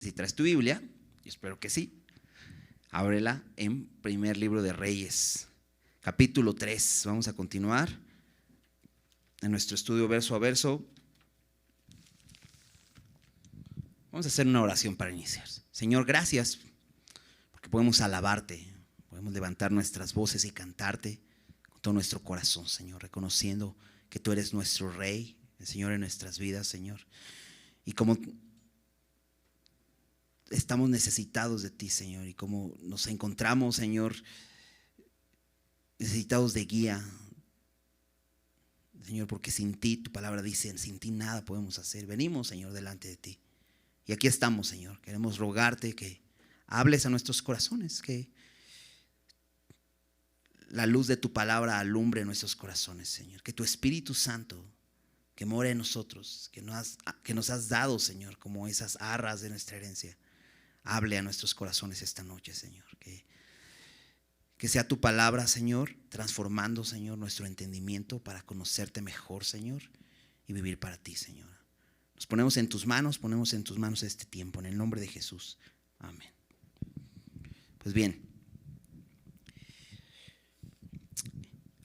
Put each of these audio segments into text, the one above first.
Si traes tu Biblia, yo espero que sí, ábrela en primer libro de Reyes, capítulo 3. Vamos a continuar en nuestro estudio verso a verso. Vamos a hacer una oración para iniciar. Señor, gracias porque podemos alabarte, podemos levantar nuestras voces y cantarte con todo nuestro corazón, Señor, reconociendo que tú eres nuestro Rey, el Señor en nuestras vidas, Señor. Y como estamos necesitados de ti, Señor, y como nos encontramos, Señor, necesitados de guía, Señor, porque sin ti, tu palabra dice, sin ti nada podemos hacer. Venimos, Señor, delante de ti. Y aquí estamos, Señor. Queremos rogarte que hables a nuestros corazones, que la luz de tu palabra alumbre nuestros corazones, Señor. Que tu Espíritu Santo, que mora en nosotros, que nos has dado, Señor, como esas arras de nuestra herencia, hable a nuestros corazones esta noche, Señor. Que sea tu palabra, Señor, transformando, Señor, nuestro entendimiento para conocerte mejor, Señor, y vivir para ti, Señor. Nos ponemos en tus manos este tiempo, en el nombre de Jesús. Amén. Pues bien,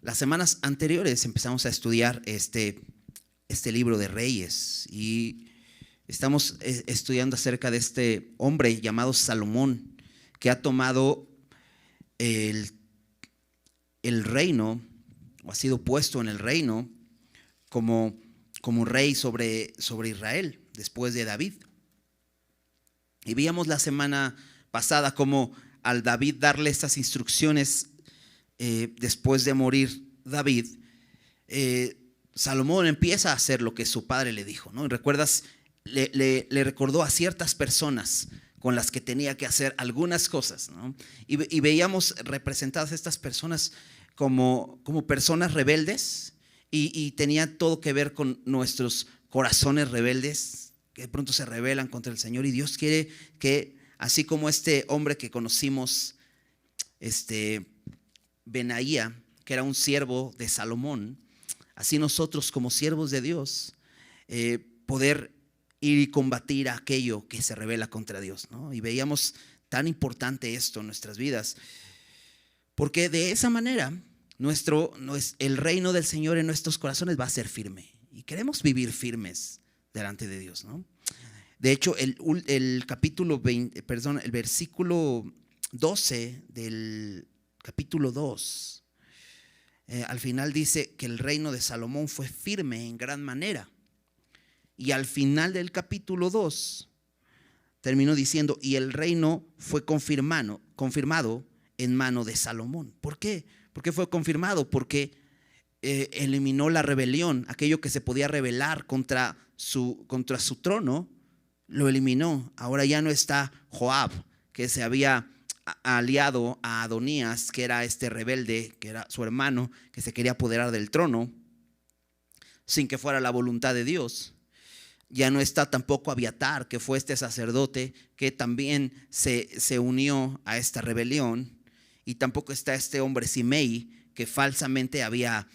las semanas anteriores empezamos a estudiar este libro de Reyes y estamos estudiando acerca de este hombre llamado Salomón, que ha tomado el reino, o ha sido puesto en el reino como rey sobre Israel después de David. Y veíamos la semana pasada cómo al David darle estas instrucciones después de morir David, Salomón empieza a hacer lo que su padre le dijo, ¿no? Y recuerdas, le recordó a ciertas personas con las que tenía que hacer algunas cosas, ¿no? Y veíamos representadas estas personas como personas rebeldes, y tenía todo que ver con nuestros corazones rebeldes que de pronto se rebelan contra el Señor. Y Dios quiere que, así como este hombre que conocimos, Benaía, que era un siervo de Salomón, así nosotros como siervos de Dios poder ir y combatir a aquello que se rebela contra Dios, ¿no? Y veíamos tan importante esto en nuestras vidas, porque de esa manera el reino del Señor en nuestros corazones va a ser firme, y queremos vivir firmes delante de Dios, ¿no? De hecho, el versículo 12 del capítulo 2, al final dice que el reino de Salomón fue firme en gran manera. Y al final del capítulo 2 terminó diciendo, y el reino fue confirmado en mano de Salomón. ¿Por qué? ¿Por qué fue confirmado? Porque eliminó la rebelión, aquello que se podía rebelar contra su trono, lo eliminó. Ahora ya no está Joab, que se había aliado a Adonías, que era este rebelde, que era su hermano, que se quería apoderar del trono sin que fuera la voluntad de Dios. Ya no está tampoco Abiatar, que fue este sacerdote que también se unió a esta rebelión. Y tampoco está este hombre Simei, que falsamente había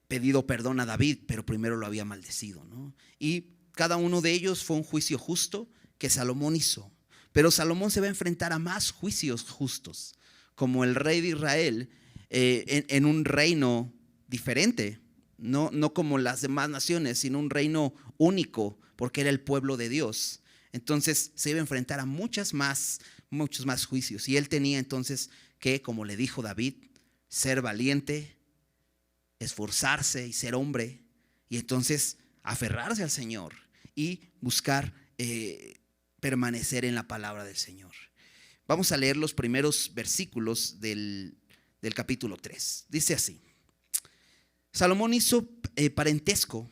pedido perdón a David, pero primero lo había maldecido, ¿no? Y cada uno de ellos fue un juicio justo que Salomón hizo. Pero Salomón se va a enfrentar a más juicios justos, como el rey de Israel, en un reino diferente. No como las demás naciones, sino un reino único, porque era el pueblo de Dios. Entonces se iba a enfrentar a muchos más juicios. Y él tenía entonces que, como le dijo David, ser valiente, esforzarse y ser hombre. Y entonces aferrarse al Señor y buscar permanecer en la palabra del Señor. Vamos a leer los primeros versículos del capítulo 3. Dice así: Salomón hizo parentesco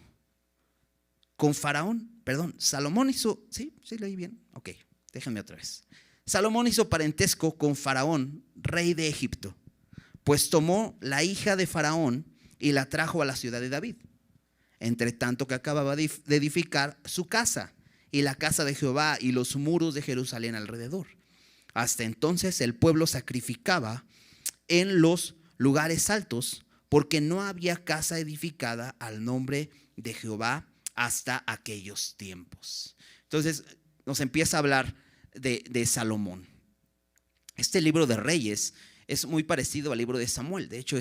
con Faraón. Perdón, Salomón hizo, ¿sí leí bien? Ok, déjenme otra vez. Salomón hizo parentesco con Faraón, rey de Egipto, pues tomó la hija de Faraón y la trajo a la ciudad de David, entre tanto que acababa de edificar su casa y la casa de Jehová y los muros de Jerusalén alrededor. Hasta entonces el pueblo sacrificaba en los lugares altos, porque no había casa edificada al nombre de Jehová hasta aquellos tiempos. Entonces nos empieza a hablar de Salomón. Este libro de Reyes es muy parecido al libro de Samuel. De hecho,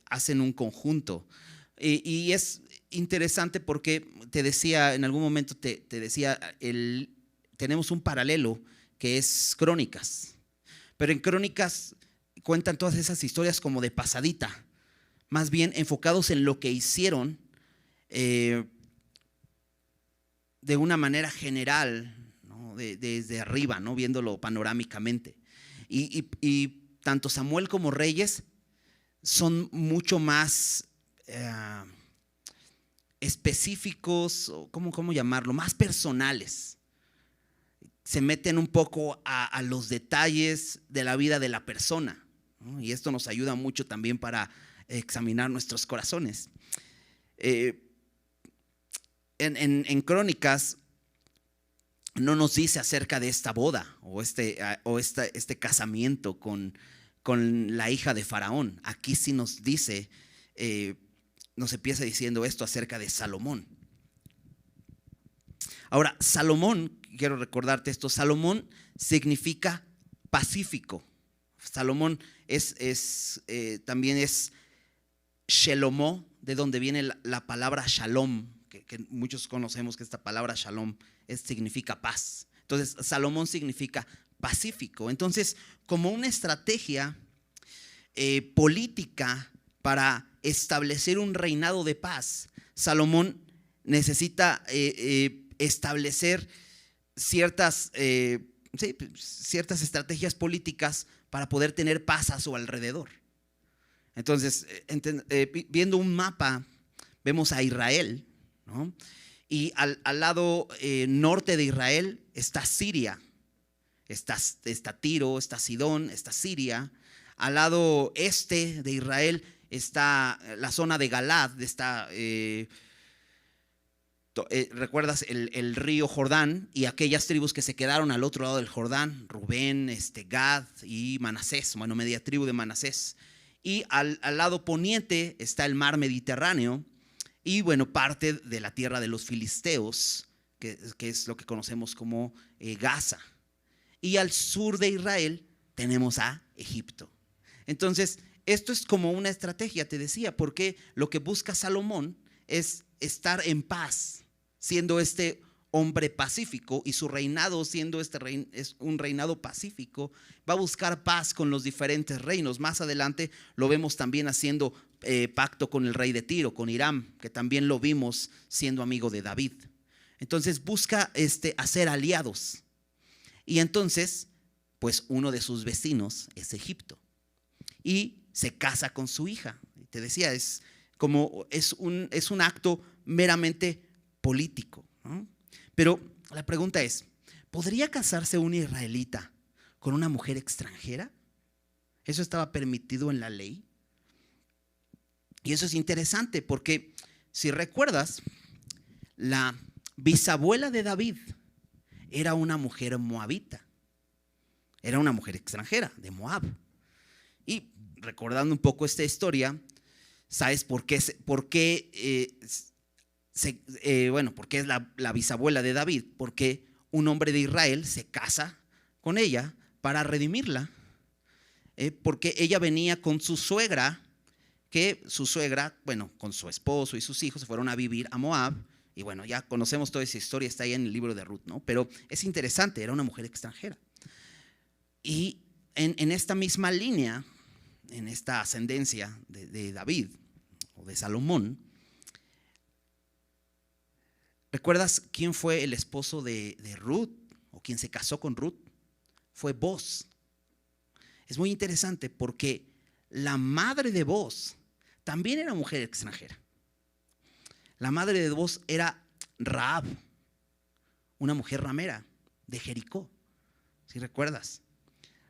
hacen un conjunto. Y es interesante porque te decía, en algún momento te decía, tenemos un paralelo que es Crónicas. Pero en Crónicas cuentan todas esas historias como de pasadita, más bien enfocados en lo que hicieron de una manera general, ¿no? Desde arriba, ¿no? Viéndolo panorámicamente. Y tanto Samuel como Reyes son mucho más específicos, ¿cómo llamarlo? Más personales. Se meten un poco a los detalles de la vida de la persona, ¿no? Y esto nos ayuda mucho también para examinar nuestros corazones. En Crónicas no nos dice acerca de esta boda o este casamiento con la hija de Faraón. Aquí sí nos dice, nos empieza diciendo esto acerca de Salomón. Ahora, Salomón, quiero recordarte esto, Salomón significa pacífico. Salomón también es Shelomó, de donde viene la palabra Shalom, que muchos conocemos que esta palabra Shalom significa paz. Entonces, Salomón significa pacífico. Entonces, como una estrategia política para establecer un reinado de paz, Salomón necesita establecer ciertas estrategias políticas para poder tener paz a su alrededor. Entonces, viendo un mapa, vemos a Israel, ¿no? Y al lado norte de Israel está Siria, está Tiro, está Sidón, está Siria. Al lado este de Israel está la zona de Galad, recuerdas el río Jordán y aquellas tribus que se quedaron al otro lado del Jordán, Rubén, Gad y Manasés, bueno, media tribu de Manasés. Y al lado poniente está el mar Mediterráneo y bueno, parte de la tierra de los filisteos, que es lo que conocemos como Gaza. Y al sur de Israel tenemos a Egipto. Entonces, esto es como una estrategia, te decía, porque lo que busca Salomón es estar en paz, siendo este hombre pacífico, y su reinado, siendo es un reinado pacífico, va a buscar paz con los diferentes reinos. Más adelante lo vemos también haciendo pacto con el rey de Tiro, con Hiram, que también lo vimos siendo amigo de David. Entonces busca hacer aliados. Y entonces, pues uno de sus vecinos es Egipto. Y se casa con su hija. Te decía, es un acto meramente político, ¿no? Pero la pregunta es, ¿podría casarse un israelita con una mujer extranjera? ¿Eso estaba permitido en la ley? Y eso es interesante porque, si recuerdas, la bisabuela de David era una mujer moabita. Era una mujer extranjera de Moab. Y recordando un poco esta historia, ¿sabes por qué es la bisabuela de David? Porque un hombre de Israel se casa con ella para redimirla. Porque ella venía con su suegra, con su esposo y sus hijos se fueron a vivir a Moab. Y bueno, ya conocemos toda esa historia, está ahí en el libro de Ruth, ¿no? Pero es interesante, era una mujer extranjera. Y en esta misma línea, en esta ascendencia de David o de Salomón, ¿recuerdas quién fue el esposo de Ruth o quien se casó con Ruth? Fue Booz. Es muy interesante porque la madre de Booz también era mujer extranjera. La madre de Booz era Rahab, una mujer ramera de Jericó. ¿Sí recuerdas?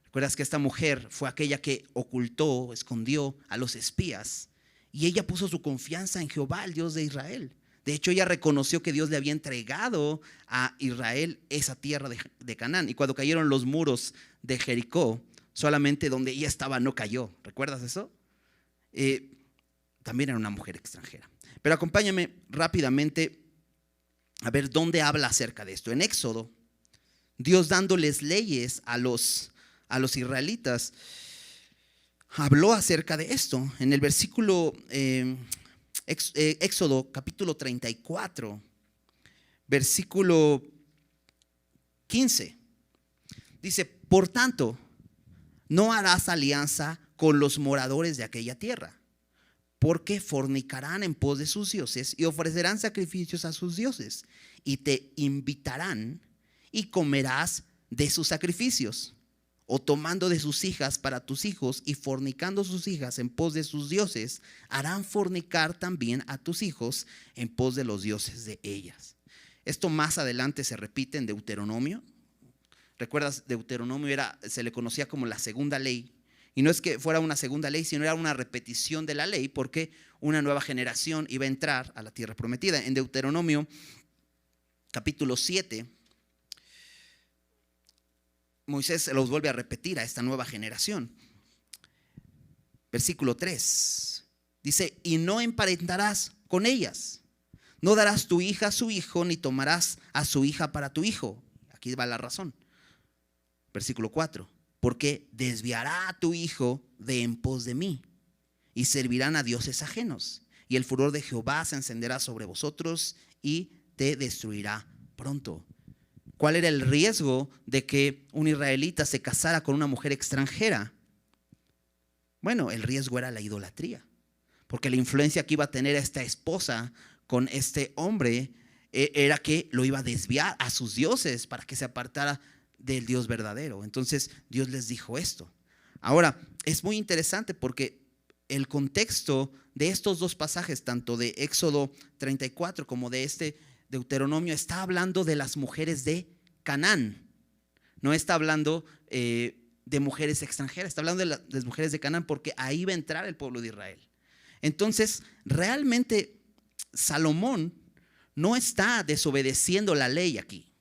¿Recuerdas que esta mujer fue aquella que ocultó, escondió a los espías? Y ella puso su confianza en Jehová, el Dios de Israel. De hecho, ella reconoció que Dios le había entregado a Israel esa tierra de Canaán. Y cuando cayeron los muros de Jericó, solamente donde ella estaba no cayó. ¿Recuerdas eso? También era una mujer extranjera. Pero acompáñame rápidamente a ver dónde habla acerca de esto. En Éxodo, Dios dándoles leyes a los israelitas, habló acerca de esto. En el versículo Éxodo capítulo 34, versículo 15, dice: por tanto, no harás alianza con los moradores de aquella tierra, porque fornicarán en pos de sus dioses y ofrecerán sacrificios a sus dioses, y te invitarán y comerás de sus sacrificios, o tomando de sus hijas para tus hijos y fornicando sus hijas en pos de sus dioses, harán fornicar también a tus hijos en pos de los dioses de ellas. Esto más adelante se repite en Deuteronomio. ¿Recuerdas? Deuteronomio se le conocía como la segunda ley. Y no es que fuera una segunda ley, sino era una repetición de la ley, porque una nueva generación iba a entrar a la tierra prometida. En Deuteronomio capítulo 7, Moisés se los vuelve a repetir a esta nueva generación. Versículo 3 dice: y no emparentarás con ellas, no darás tu hija a su hijo, ni tomarás a su hija para tu hijo. Aquí va la razón. Versículo 4: porque desviará a tu hijo de en pos de mí, y servirán a dioses ajenos, y el furor de Jehová se encenderá sobre vosotros y te destruirá pronto. ¿Cuál era el riesgo de que un israelita se casara con una mujer extranjera? Bueno, el riesgo era la idolatría, porque la influencia que iba a tener esta esposa con este hombre era que lo iba a desviar a sus dioses para que se apartara del Dios verdadero. Entonces Dios les dijo esto. Ahora, es muy interesante porque el contexto de estos dos pasajes, tanto de Éxodo 34 como de este Deuteronomio, está hablando de las mujeres de Canaán. No está hablando de mujeres extranjeras, está hablando de las mujeres de Canaán, porque ahí va a entrar el pueblo de Israel. Entonces, realmente Salomón no está desobedeciendo la ley aquí,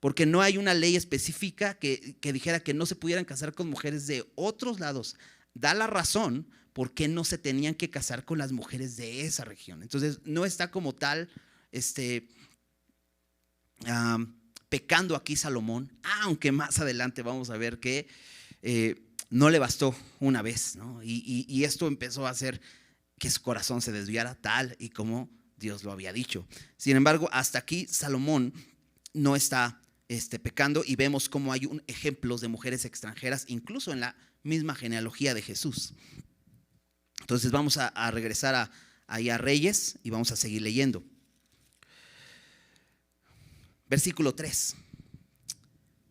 porque no hay una ley específica que dijera que no se pudieran casar con mujeres de otros lados. Da la razón por qué no se tenían que casar con las mujeres de esa región. Entonces no está como tal pecando aquí Salomón, aunque más adelante vamos a ver que no le bastó una vez, ¿no? Y esto empezó a hacer que su corazón se desviara tal y como Dios lo había dicho. Sin embargo, hasta aquí Salomón no está pecando, y vemos cómo hay ejemplos de mujeres extranjeras incluso en la misma genealogía de Jesús. Entonces vamos a regresar ahí a Reyes y vamos a seguir leyendo. Versículo 3: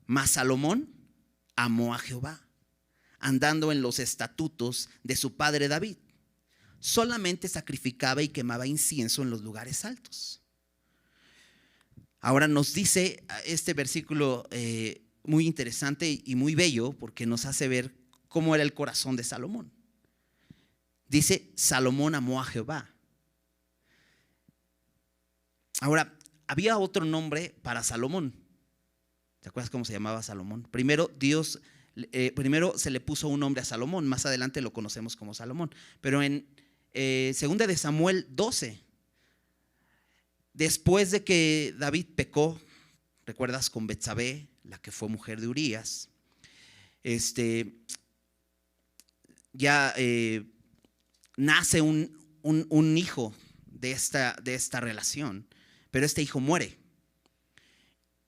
mas Salomón amó a Jehová, andando en los estatutos de su padre David. Solamente sacrificaba y quemaba incienso en los lugares altos. Ahora nos dice este versículo muy interesante y muy bello, porque nos hace ver cómo era el corazón de Salomón. Dice: Salomón amó a Jehová. Ahora, había otro nombre para Salomón. ¿Te acuerdas cómo se llamaba Salomón? Primero se le puso un nombre a Salomón, más adelante lo conocemos como Salomón. Pero en segunda de Samuel 12, después de que David pecó, ¿recuerdas? Con Betsabé, la que fue mujer de Urías, nace un hijo de esta relación, pero este hijo muere.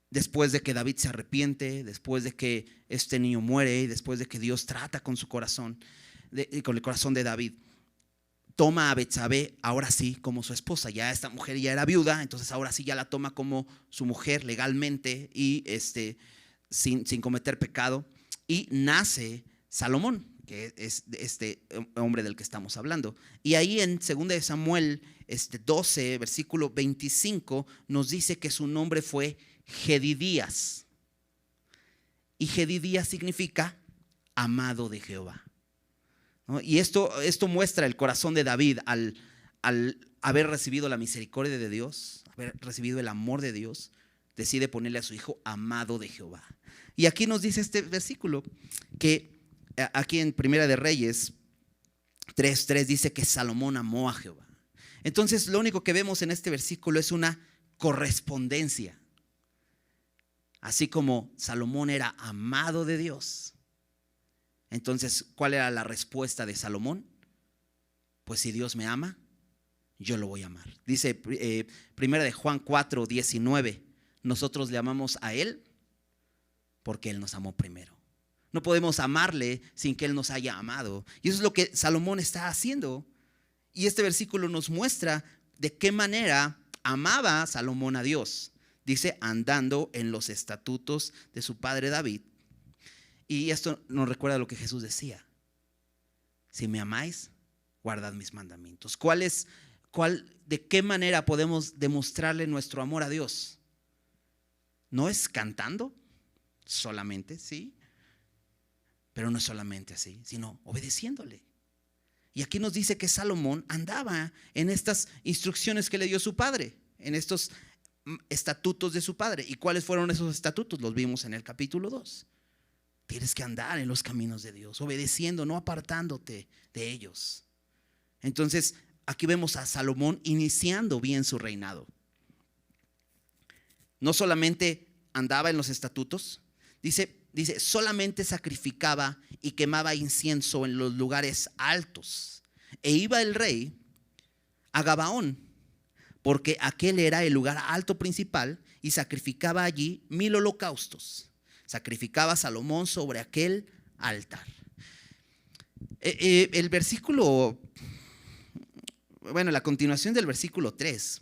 Después de que David se arrepiente, después de que este niño muere, y después de que Dios trata con su corazón, con el corazón de David, toma a Betsabé ahora sí como su esposa. Ya esta mujer ya era viuda, entonces ahora sí ya la toma como su mujer legalmente y sin cometer pecado. Y nace Salomón, que es este hombre del que estamos hablando. Y ahí en 2 de Samuel 12, versículo 25, nos dice que su nombre fue Jedidías. Y Jedidías significa amado de Jehová, ¿no? Y esto muestra el corazón de David al haber recibido la misericordia de Dios, haber recibido el amor de Dios, decide ponerle a su hijo amado de Jehová. Y aquí nos dice este versículo que aquí en Primera de Reyes 3:3 dice que Salomón amó a Jehová. Entonces lo único que vemos en este versículo es una correspondencia. Así como Salomón era amado de Dios, entonces, ¿cuál era la respuesta de Salomón? Pues si Dios me ama, yo lo voy a amar. Dice primera de Juan 4:19, nosotros le amamos a Él porque Él nos amó primero. No podemos amarle sin que Él nos haya amado. Y eso es lo que Salomón está haciendo. Y este versículo nos muestra de qué manera amaba Salomón a Dios. Dice, andando en los estatutos de su padre David. Y esto nos recuerda lo que Jesús decía. Si me amáis, guardad mis mandamientos. ¿De qué manera podemos demostrarle nuestro amor a Dios? No es cantando solamente, sí. Pero no es solamente así, sino obedeciéndole. Y aquí nos dice que Salomón andaba en estas instrucciones que le dio su padre, en estos estatutos de su padre. ¿Y cuáles fueron esos estatutos? Los vimos en el capítulo 2. Tienes que andar en los caminos de Dios, obedeciendo, no apartándote de ellos. Entonces, aquí vemos a Salomón iniciando bien su reinado. No solamente andaba en los estatutos, dice, solamente sacrificaba y quemaba incienso en los lugares altos. E iba el rey a Gabaón, porque aquel era el lugar alto principal, y sacrificaba allí 1000 holocaustos. Sacrificaba Salomón sobre aquel altar. El versículo, la continuación del versículo 3,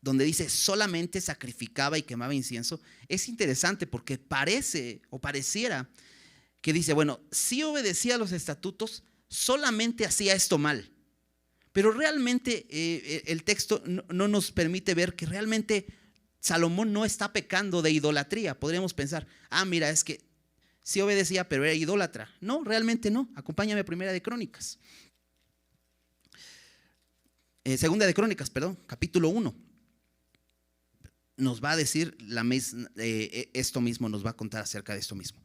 donde dice solamente sacrificaba y quemaba incienso, es interesante porque pareciera que dice, sí obedecía a los estatutos, solamente hacía esto mal. Pero realmente el texto no nos permite ver que realmente Salomón no está pecando de idolatría. Podríamos pensar, mira, es que sí obedecía, pero era idólatra. No, realmente no. Acompáñame a Primera de Crónicas. Segunda de Crónicas, capítulo 1. Nos va a decir esto mismo, nos va a contar acerca de esto mismo.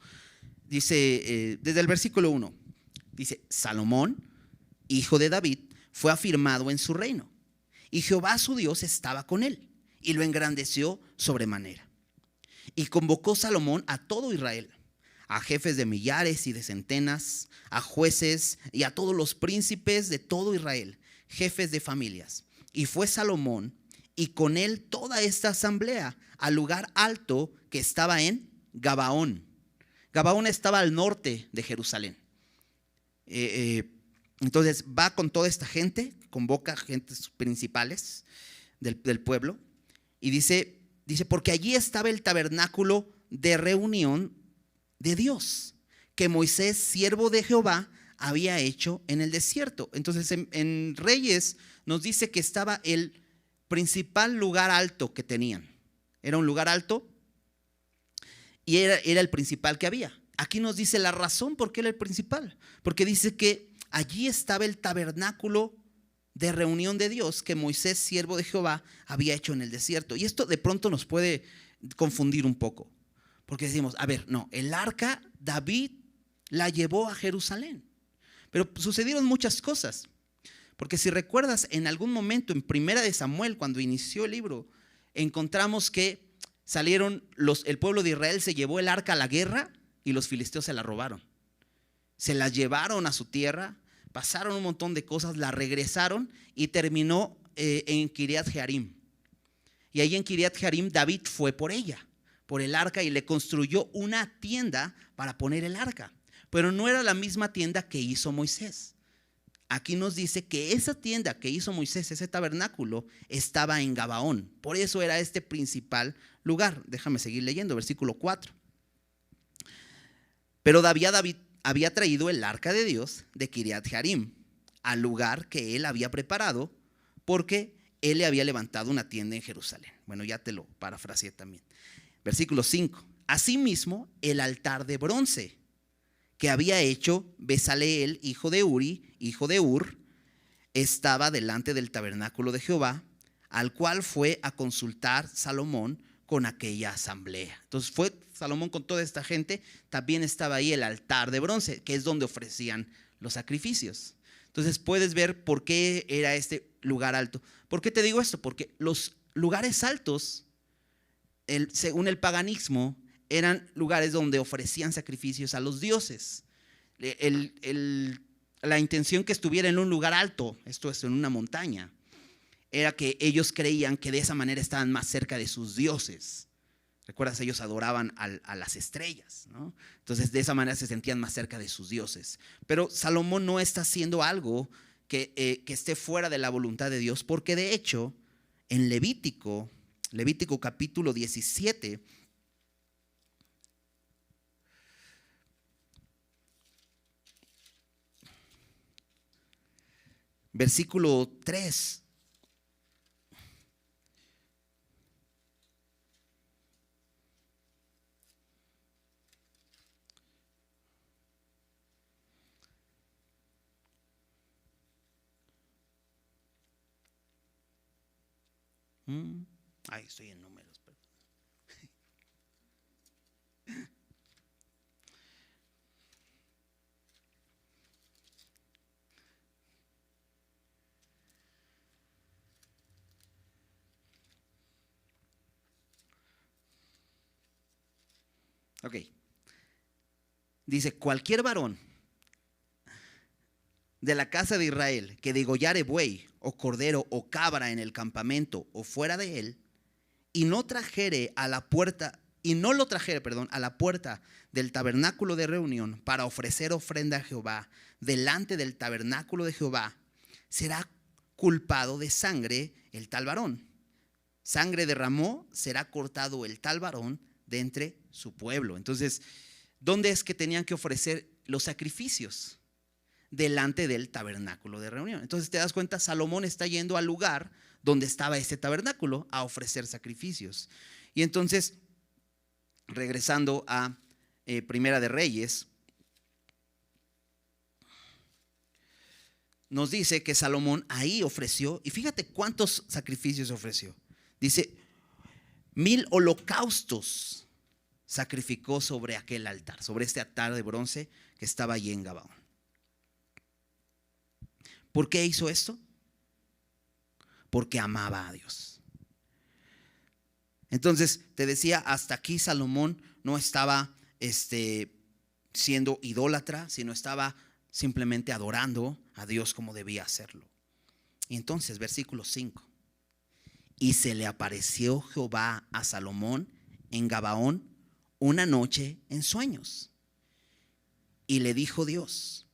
Dice, desde el versículo 1, dice, Salomón, hijo de David, fue afirmado en su reino, y Jehová su Dios estaba con él, y lo engrandeció sobremanera. Y convocó Salomón a todo Israel, a jefes de millares y de centenas, a jueces y a todos los príncipes de todo Israel, jefes de familias. Y fue Salomón y con él toda esta asamblea al lugar alto que estaba en Gabaón. Gabaón estaba al norte de Jerusalén. Entonces va con toda esta gente, convoca gentes principales del pueblo, y dice, porque allí estaba el tabernáculo de reunión de Dios, que Moisés, siervo de Jehová, había hecho en el desierto. Entonces en Reyes nos dice que estaba el principal lugar alto que tenían. Era un lugar alto y era el principal que había. Aquí nos dice la razón por qué era el principal, porque dice que allí estaba el tabernáculo de reunión de Dios que Moisés, siervo de Jehová, había hecho en el desierto. Y esto de pronto nos puede confundir un poco, porque decimos, el arca David la llevó a Jerusalén, pero sucedieron muchas cosas. Porque si recuerdas, en algún momento en Primera de Samuel, cuando inició el libro, encontramos que el pueblo de Israel se llevó el arca a la guerra y los filisteos se la robaron. Se la llevaron a su tierra, pasaron un montón de cosas, la regresaron y terminó en Kiriat Jearim. Y ahí en Kiriat Jearim David fue por ella, por el arca, y le construyó una tienda para poner el arca. Pero no era la misma tienda que hizo Moisés. Aquí nos dice que esa tienda que hizo Moisés, ese tabernáculo, estaba en Gabaón. Por eso era este principal lugar. Déjame seguir leyendo, versículo 4. Pero David había traído el arca de Dios de Kiriat Jearim al lugar que él había preparado, porque él le había levantado una tienda en Jerusalén. Ya te lo parafraseé también. Versículo 5. Asimismo, el altar de bronce que había hecho Bezaleel, hijo de Uri, hijo de Ur, estaba delante del tabernáculo de Jehová, al cual fue a consultar Salomón con aquella asamblea. Entonces fue Salomón con toda esta gente. También estaba ahí el altar de bronce, que es donde ofrecían los sacrificios. Entonces puedes ver por qué era este lugar alto. ¿Por qué te digo esto? Porque los lugares altos, según el paganismo, eran lugares donde ofrecían sacrificios a los dioses. La intención que estuviera en un lugar alto, esto es en una montaña, era que ellos creían que de esa manera estaban más cerca de sus dioses. ¿Recuerdas? Ellos adoraban a las estrellas, ¿no? Entonces de esa manera se sentían más cerca de sus dioses. Pero Salomón no está haciendo algo que esté fuera de la voluntad de Dios, porque de hecho en Levítico capítulo 17, versículo 3. Ahí estoy en números, perdón. Ok. Dice: cualquier varón de la casa de Israel que degollare buey o cordero o cabra en el campamento o fuera de él, y no lo trajere, a la puerta del tabernáculo de reunión para ofrecer ofrenda a Jehová delante del tabernáculo de Jehová, será culpado de sangre el tal varón. Sangre derramó, será cortado el tal varón de entre su pueblo. Entonces, ¿dónde es que tenían que ofrecer los sacrificios? Delante del tabernáculo de reunión. Entonces te das cuenta, Salomón está yendo al lugar donde estaba este tabernáculo a ofrecer sacrificios. Y entonces, regresando a Primera de Reyes, nos dice que Salomón ahí ofreció, y fíjate cuántos sacrificios ofreció. Dice, 1000 holocaustos sacrificó sobre aquel altar, sobre este altar de bronce que estaba allí en Gabaón. ¿Por qué hizo esto? Porque amaba a Dios. Entonces, te decía, hasta aquí Salomón no estaba siendo idólatra, sino estaba simplemente adorando a Dios como debía hacerlo. Y entonces, versículo 5. Y se le apareció Jehová a Salomón en Gabaón una noche en sueños. Y le dijo Dios: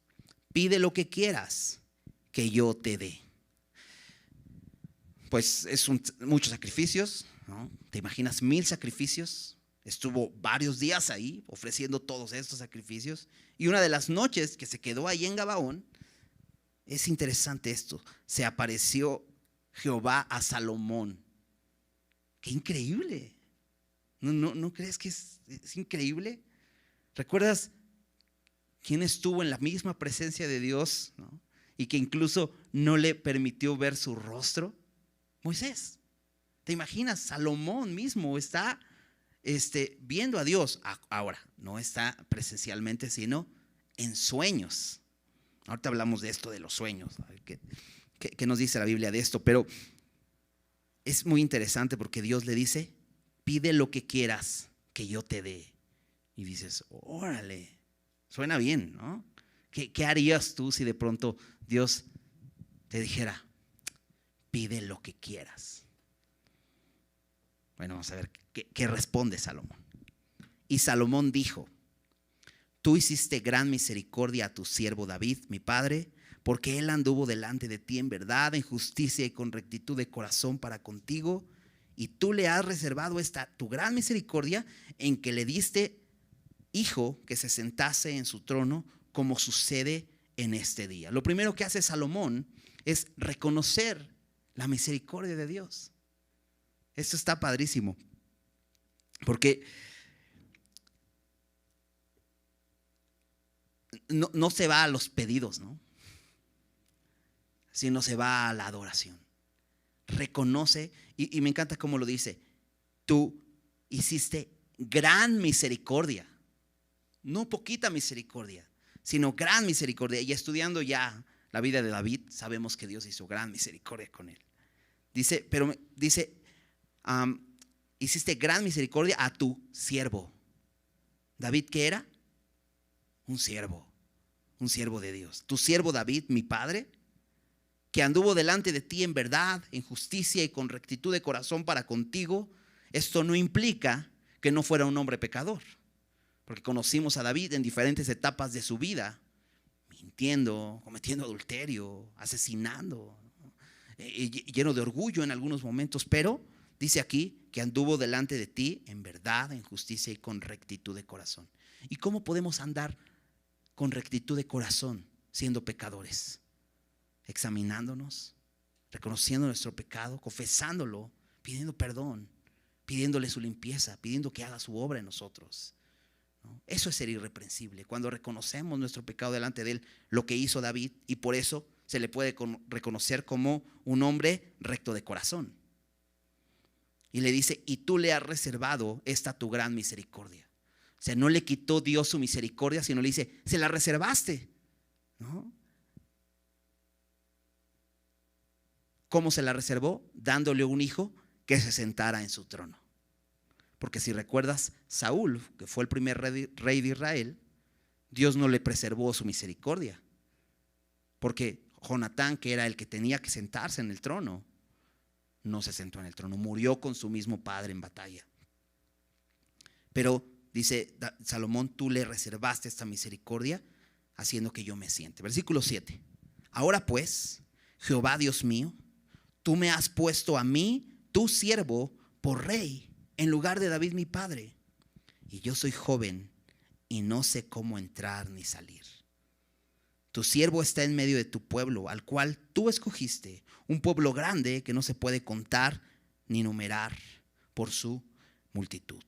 pide lo que quieras que yo te dé. Pues muchos sacrificios, ¿no? ¿Te imaginas 1000 sacrificios? Estuvo varios días ahí ofreciendo todos estos sacrificios. Y una de las noches que se quedó ahí en Gabaón, es interesante esto, se apareció Jehová a Salomón. ¡Qué increíble! ¿No crees que es increíble? ¿Recuerdas quién estuvo en la misma presencia de Dios, ¿no? Y que incluso no le permitió ver su rostro? Moisés. ¿Te imaginas? Salomón mismo está viendo a Dios. Ahora, no está presencialmente, sino en sueños. Ahorita hablamos de esto, de los sueños. ¿Qué nos dice la Biblia de esto? Pero es muy interesante porque Dios le dice: pide lo que quieras que yo te dé. Y dices, órale, suena bien, ¿no? ¿Qué harías tú si de pronto Dios te dijera: pide lo que quieras? Bueno, vamos a ver qué responde Salomón. Y Salomón dijo: tú hiciste gran misericordia a tu siervo David, mi padre, porque él anduvo delante de ti en verdad, en justicia y con rectitud de corazón para contigo. Y tú le has reservado tu gran misericordia en que le diste hijo que se sentase en su trono, como sucede en este día. Lo primero que hace Salomón es reconocer la misericordia de Dios. Esto está padrísimo, porque no se va a los pedidos, ¿no? Sino se va a la adoración. Reconoce, y me encanta cómo lo dice: tú hiciste gran misericordia, no poquita misericordia, sino gran misericordia. Y estudiando ya la vida de David, sabemos que Dios hizo gran misericordia con él. Dice, hiciste gran misericordia a tu siervo. David, ¿qué era? Un siervo de Dios. Tu siervo David, mi padre, que anduvo delante de ti en verdad, en justicia y con rectitud de corazón para contigo. Esto no implica que no fuera un hombre pecador, porque conocimos a David en diferentes etapas de su vida, mintiendo, cometiendo adulterio, asesinando, lleno de orgullo en algunos momentos, pero dice aquí que anduvo delante de ti en verdad, en justicia y con rectitud de corazón. ¿Y cómo podemos andar con rectitud de corazón siendo pecadores? Examinándonos, reconociendo nuestro pecado, confesándolo, pidiendo perdón, pidiéndole su limpieza, pidiendo que haga su obra en nosotros, ¿no? Eso es ser irreprensible, cuando reconocemos nuestro pecado delante de Él, lo que hizo David, y por eso se le puede reconocer como un hombre recto de corazón. Y le dice, y tú le has reservado esta tu gran misericordia. O sea, no le quitó Dios su misericordia, sino le dice, se la reservaste, ¿no? ¿Cómo se la reservó? Dándole un hijo que se sentara en su trono. Porque si recuerdas, Saúl, que fue el primer rey de Israel, Dios no le preservó su misericordia. Porque Jonatán, que era el que tenía que sentarse en el trono, no se sentó en el trono, murió con su mismo padre en batalla. Pero dice Salomón, tú le reservaste esta misericordia haciendo que yo me siente. Versículo 7. Ahora pues, Jehová Dios mío, tú me has puesto a mí, tu siervo, por rey, en lugar de David mi padre. Y yo soy joven y no sé cómo entrar ni salir. Tu siervo está en medio de tu pueblo, al cual tú escogiste, un pueblo grande que no se puede contar ni numerar por su multitud.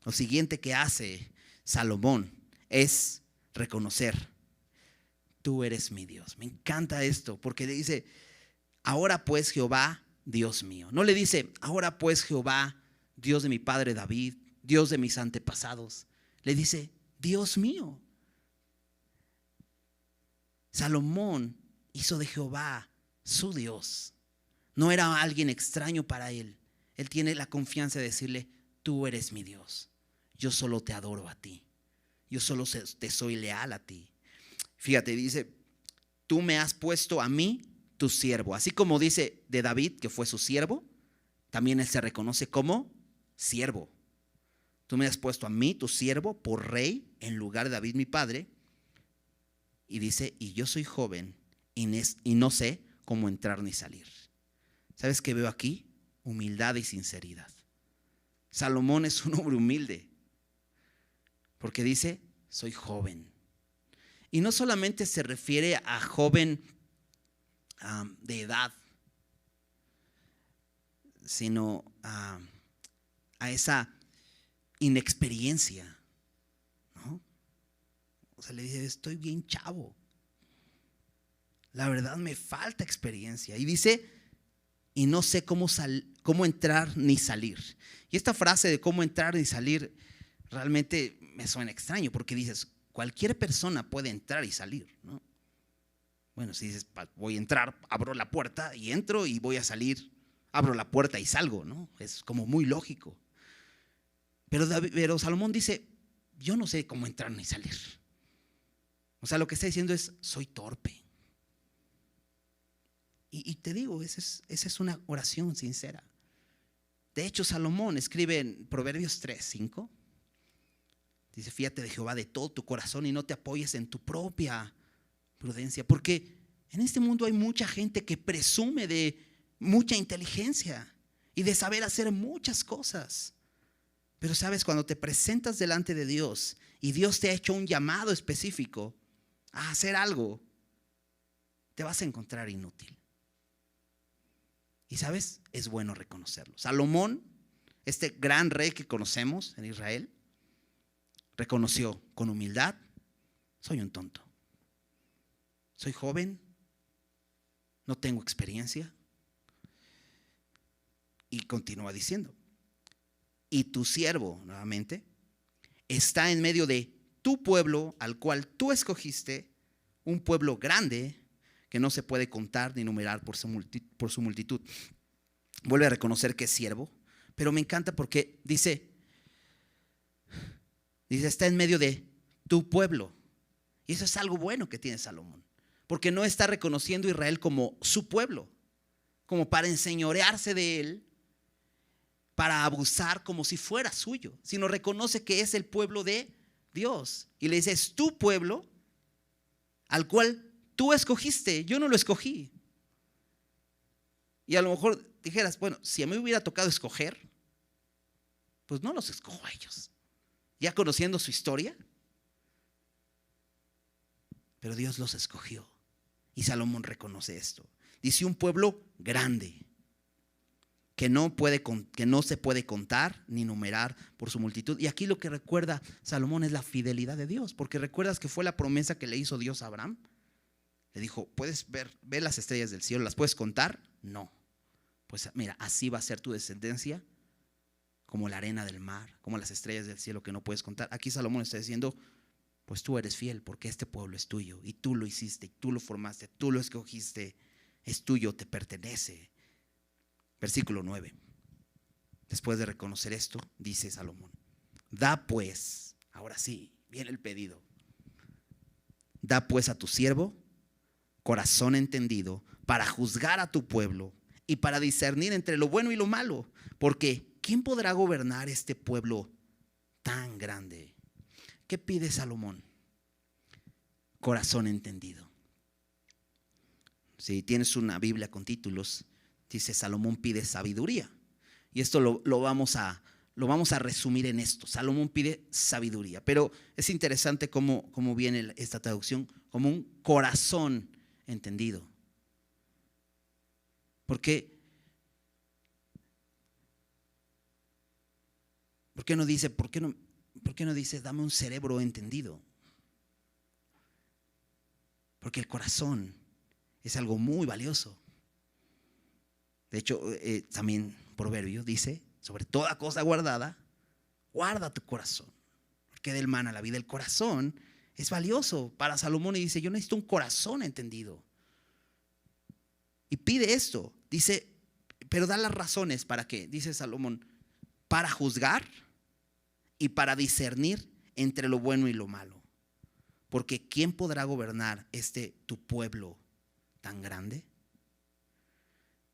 Lo siguiente que hace Salomón es reconocer, tú eres mi Dios. Me encanta esto, porque le dice, ahora pues Jehová, Dios mío. No le dice, ahora pues Jehová, Dios de mi padre David, Dios de mis antepasados. Le dice, Dios mío. Salomón hizo de Jehová su Dios. No era alguien extraño para él. Él tiene la confianza de decirle, tú eres mi Dios. Yo solo te adoro a ti. Yo solo te soy leal a ti. Fíjate, dice, tú me has puesto a mí, tu siervo. Así como dice de David, que fue su siervo, también él se reconoce como siervo. Tú me has puesto a mí, tu siervo, por rey en lugar de David mi padre. Y dice, y yo soy joven y no sé cómo entrar ni salir. ¿Sabes qué veo aquí? Humildad y sinceridad. Salomón es un hombre humilde, porque dice, soy joven. Y no solamente se refiere a joven de edad, sino a esa inexperiencia, ¿no? O sea, le dice, estoy bien chavo. La verdad me falta experiencia. Y dice, y no sé cómo entrar ni salir. Y esta frase de cómo entrar ni salir realmente me suena extraño, porque dices, cualquier persona puede entrar y salir, ¿no? Bueno, si dices, voy a entrar, abro la puerta y entro, y voy a salir, abro la puerta y salgo, ¿no? Es como muy lógico. Pero Salomón dice, yo no sé cómo entrar ni salir. O sea, lo que está diciendo es, soy torpe. Y te digo, esa es una oración sincera. De hecho, Salomón escribe en Proverbios 3:5. Dice, fíjate de Jehová de todo tu corazón y no te apoyes en tu propia prudencia. Porque en este mundo hay mucha gente que presume de mucha inteligencia y de saber hacer muchas cosas. Pero sabes, cuando te presentas delante de Dios y Dios te ha hecho un llamado específico a hacer algo, te vas a encontrar inútil. Y sabes, es bueno reconocerlo. Salomón, este gran rey que conocemos en Israel, reconoció con humildad, soy un tonto. Soy joven, no tengo experiencia. Y continúa diciendo, y tu siervo, nuevamente, está en medio de tu pueblo al cual tú escogiste, un pueblo grande que no se puede contar ni numerar por su multitud. Vuelve a reconocer que es siervo, Pero me encanta porque dice, está en medio de tu pueblo. Y eso es algo bueno que tiene Salomón, porque no está reconociendo a Israel como su pueblo, como para enseñorearse de él, para abusar como si fuera suyo, sino reconoce que es el pueblo de Dios. Y le dice, es tu pueblo al cual tú escogiste, yo no lo escogí. Y a lo mejor dijeras, bueno, si a mí me hubiera tocado escoger, pues no los escojo a ellos, ya conociendo su historia. Pero Dios los escogió. Y Salomón reconoce esto. Dice, un pueblo grande, que no se puede contar ni numerar por su multitud. Y aquí lo que recuerda Salomón es la fidelidad de Dios, porque recuerdas que fue la promesa que le hizo Dios a Abraham. Le dijo, ¿puedes ver las estrellas del cielo? ¿Las puedes contar? No. Pues mira, así va a ser tu descendencia, como la arena del mar, como las estrellas del cielo que no puedes contar. Aquí Salomón está diciendo, pues tú eres fiel porque este pueblo es tuyo y tú lo hiciste, y tú lo formaste, tú lo escogiste, es tuyo, te pertenece. Versículo 9. Después de reconocer esto, dice Salomón, da pues, ahora sí, viene el pedido. Da pues a tu siervo corazón entendido para juzgar a tu pueblo y para discernir entre lo bueno y lo malo, porque ¿quién podrá gobernar este pueblo tan grande? ¿Qué pide Salomón? Corazón entendido. Si tienes una Biblia con títulos, dice Salomón pide sabiduría. Y esto lo vamos a resumir en esto. Salomón pide sabiduría. Pero es interesante cómo viene esta traducción, como un corazón entendido. ¿Por qué no dice, por qué no dice, dame un cerebro entendido? Porque el corazón es algo muy valioso. De hecho, también Proverbio dice, sobre toda cosa guardada, guarda tu corazón, porque del mana la vida. El corazón es valioso para Salomón y dice, yo necesito un corazón entendido. Y pide esto, dice, pero da las razones para qué, dice Salomón, para juzgar y para discernir entre lo bueno y lo malo. Porque ¿quién podrá gobernar tu pueblo tan grande?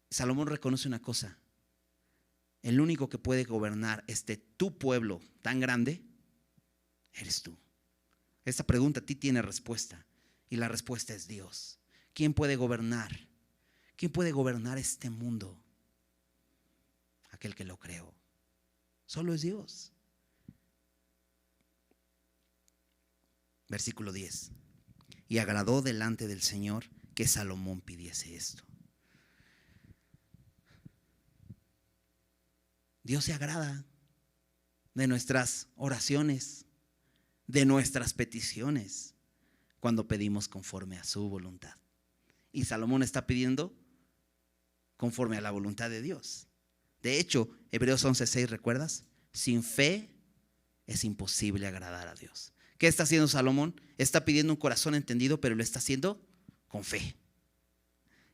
Salomón reconoce una cosa: el único que puede gobernar tu pueblo tan grande eres tú. Esta pregunta a ti tiene respuesta, y la respuesta es Dios. ¿Quién puede gobernar? ¿Quién puede gobernar este mundo? Aquel que lo creó. Solo es Dios. Versículo 10. Y agradó delante del Señor que Salomón pidiese esto. Dios se agrada de nuestras oraciones, de nuestras peticiones, cuando pedimos conforme a su voluntad. Y Salomón está pidiendo conforme a la voluntad de Dios. De hecho, Hebreos 11:6, ¿recuerdas? Sin fe es imposible agradar a Dios. ¿Qué está haciendo Salomón? Está pidiendo un corazón entendido, pero lo está haciendo con fe.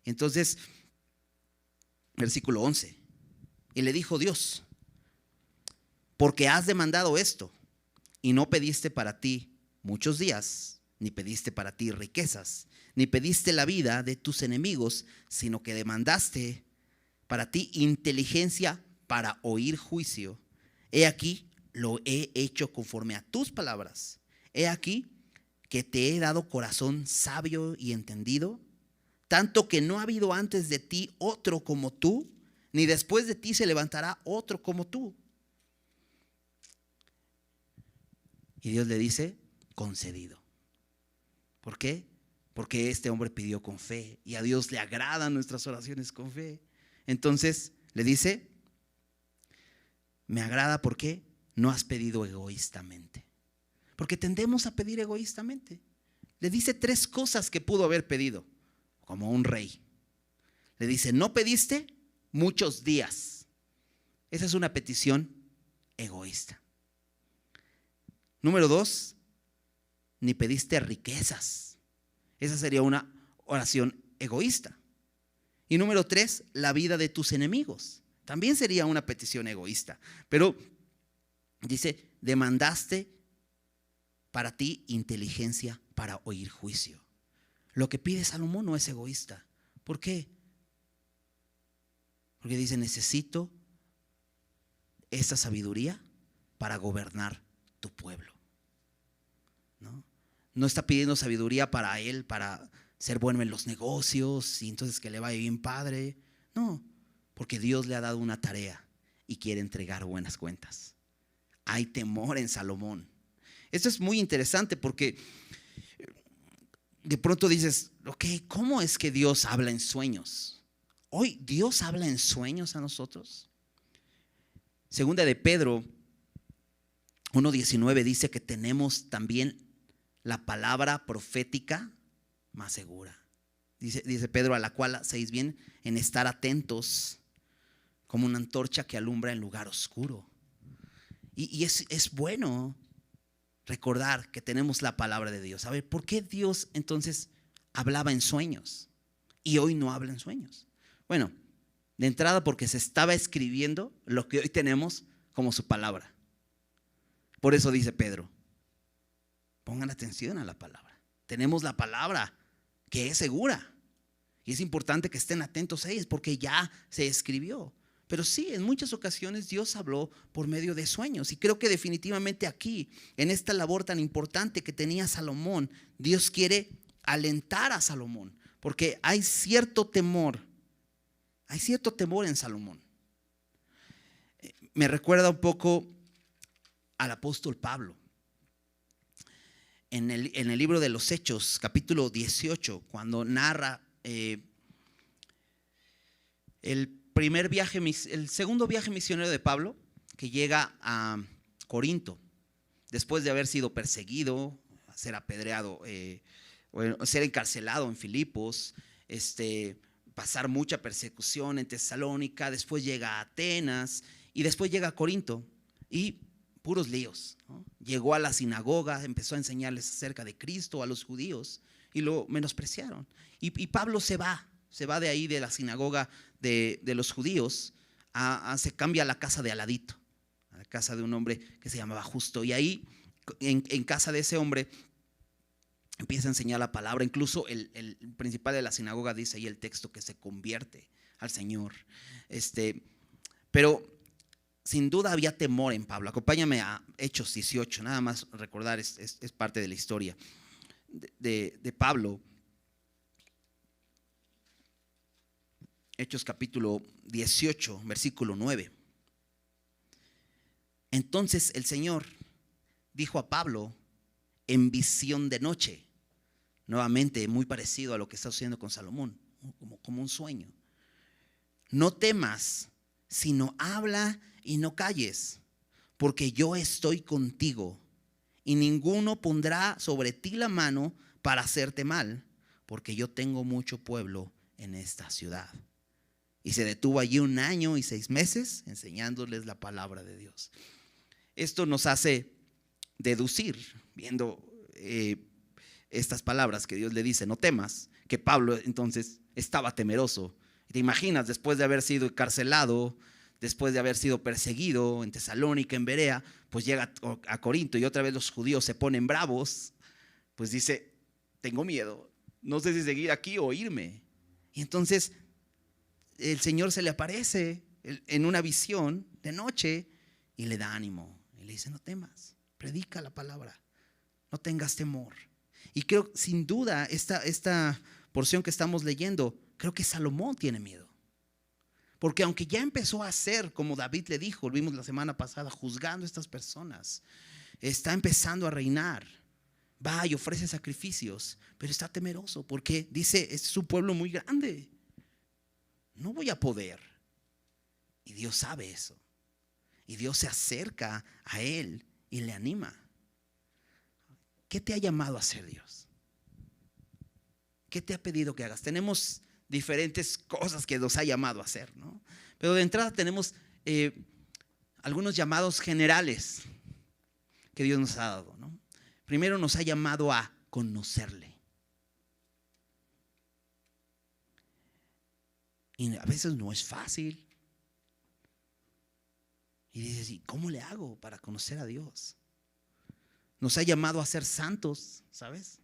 Entonces, versículo 11. Y le dijo Dios, porque has demandado esto y no pediste para ti muchos días, ni pediste para ti riquezas, ni pediste la vida de tus enemigos, sino que demandaste para ti inteligencia para oír juicio. He aquí, lo he hecho conforme a tus palabras. He aquí que te he dado corazón sabio y entendido, tanto que no ha habido antes de ti otro como tú, ni después de ti se levantará otro como tú. Y Dios le dice, concedido. ¿Por qué? Porque este hombre pidió con fe, y a Dios le agradan nuestras oraciones con fe. Entonces le dice, me agrada porque no has pedido egoístamente. Porque tendemos a pedir egoístamente. Le dice 3 cosas que pudo haber pedido, como un rey. Le dice, no pediste muchos días. Esa es una petición egoísta. Número 2, ni pediste riquezas. Esa sería una oración egoísta. Y número 3, la vida de tus enemigos. También sería una petición egoísta. Pero dice, demandaste para ti inteligencia para oír juicio. Lo que pide Salomón no es egoísta. ¿Por qué? Porque dice, necesito esta sabiduría para gobernar tu pueblo. No está pidiendo sabiduría para él, para ser bueno en los negocios y entonces que le vaya bien padre. No, porque Dios le ha dado una tarea y quiere entregar buenas cuentas. Hay temor en Salomón. Esto es muy interesante porque de pronto dices, ok, ¿cómo es que Dios habla en sueños? Hoy Dios habla en sueños a nosotros. Segunda de Pedro 1:19 dice que tenemos también la palabra profética más segura. Dice Pedro, a la cual hacéis bien en estar atentos como una antorcha que alumbra en lugar oscuro. Y es bueno recordar que tenemos la palabra de Dios. A ver, ¿por qué Dios entonces hablaba en sueños y hoy no habla en sueños? Bueno, de entrada porque se estaba escribiendo lo que hoy tenemos como su palabra. Por eso dice Pedro, pongan atención a la palabra. Tenemos la palabra que es segura y es importante que estén atentos a ella porque ya se escribió. Pero sí, en muchas ocasiones Dios habló por medio de sueños. Y creo que definitivamente aquí, en esta labor tan importante que tenía Salomón, Dios quiere alentar a Salomón. Porque hay cierto temor en Salomón. Me recuerda un poco al apóstol Pablo. En el libro de los Hechos, capítulo 18, cuando narra el segundo viaje misionero de Pablo, que llega a Corinto, después de haber sido perseguido, ser apedreado, ser encarcelado en Filipos, pasar mucha persecución en Tesalónica, después llega a Atenas y después llega a Corinto y puros líos, ¿no? Llegó a la sinagoga, empezó a enseñarles acerca de Cristo a los judíos y lo menospreciaron. Y Pablo se va de ahí de la sinagoga de los judíos, se cambia a la casa de al ladito, a la casa de un hombre que se llamaba Justo. Y ahí, en casa de ese hombre, empieza a enseñar la palabra. Incluso el principal de la sinagoga dice ahí el texto que se convierte al Señor. Pero sin duda había temor en Pablo. Acompáñame a Hechos 18, nada más recordar, es parte de la historia de Pablo. Hechos capítulo 18, versículo 9. Entonces el Señor dijo a Pablo en visión de noche, nuevamente muy parecido a lo que está sucediendo con Salomón, como un sueño: no temas, sino habla y no calles, porque yo estoy contigo y ninguno pondrá sobre ti la mano para hacerte mal, porque yo tengo mucho pueblo en esta ciudad. Y se detuvo allí 1 año y 6 meses enseñándoles la palabra de Dios. Esto nos hace deducir, viendo estas palabras que Dios le dice, no temas, que Pablo entonces estaba temeroso. ¿Te imaginas? Después de haber sido encarcelado, después de haber sido perseguido en Tesalónica, en Berea, pues llega a Corinto y otra vez los judíos se ponen bravos, pues dice, tengo miedo, no sé si seguir aquí o irme. Y entonces el Señor se le aparece en una visión de noche y le da ánimo y le dice, no temas, predica la palabra, no tengas temor. Y creo, sin duda, esta porción que estamos leyendo, creo que Salomón tiene miedo, porque aunque ya empezó a hacer como David le dijo, lo vimos la semana pasada, juzgando a estas personas, está empezando a reinar, va y ofrece sacrificios, pero está temeroso porque dice, este es un pueblo muy grande, no voy a poder. Y Dios sabe eso. Y Dios se acerca a él y le anima. ¿Qué te ha llamado a hacer Dios? ¿Qué te ha pedido que hagas? Tenemos diferentes cosas que nos ha llamado a hacer, ¿no? Pero de entrada tenemos algunos llamados generales que Dios nos ha dado, ¿no? Primero nos ha llamado a conocerle. Y a veces no es fácil. Y dices, ¿y cómo le hago para conocer a Dios? Nos ha llamado a ser santos, ¿sabes?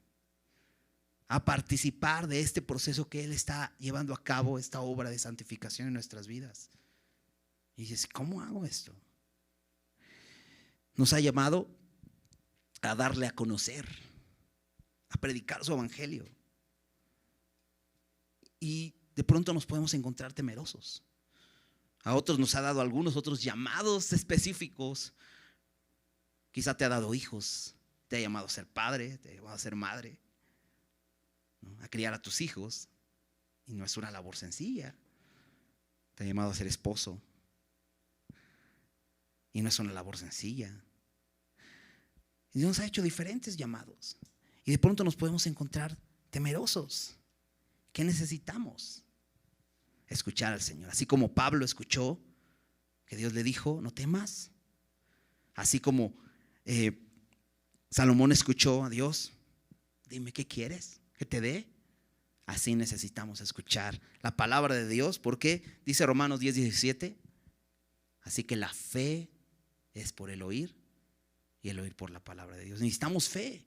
A participar de este proceso que Él está llevando a cabo, esta obra de santificación en nuestras vidas. Y dices, ¿cómo hago esto? Nos ha llamado a darle a conocer, a predicar su evangelio. Y de pronto nos podemos encontrar temerosos. A otros nos ha dado algunos otros llamados específicos. Quizá te ha dado hijos, te ha llamado a ser padre, te ha llamado a ser madre, ¿no? A criar a tus hijos. Y no es una labor sencilla. Te ha llamado a ser esposo. Y no es una labor sencilla. Y Dios nos ha hecho diferentes llamados. Y de pronto nos podemos encontrar temerosos. ¿Qué necesitamos? Escuchar al Señor. Así como Pablo escuchó que Dios le dijo, no temas. Así como Salomón escuchó a Dios, dime qué quieres que te dé. Así necesitamos escuchar la palabra de Dios, porque dice Romanos 10:17, así que la fe es por el oír y el oír por la palabra de Dios. Necesitamos fe.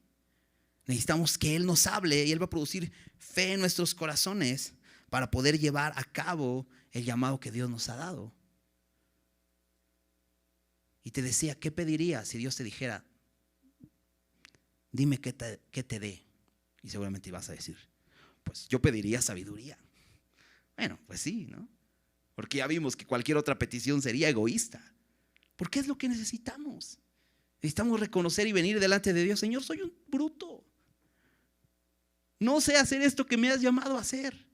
Necesitamos que Él nos hable y Él va a producir fe en nuestros corazones para poder llevar a cabo el llamado que Dios nos ha dado. Y te decía, ¿qué pedirías si Dios te dijera, dime qué te dé? Y seguramente ibas a decir, pues yo pediría sabiduría. Bueno, pues sí, ¿no? Porque ya vimos que cualquier otra petición sería egoísta. Porque es lo que necesitamos. Necesitamos reconocer y venir delante de Dios. Señor, soy un bruto. No sé hacer esto que me has llamado a hacer.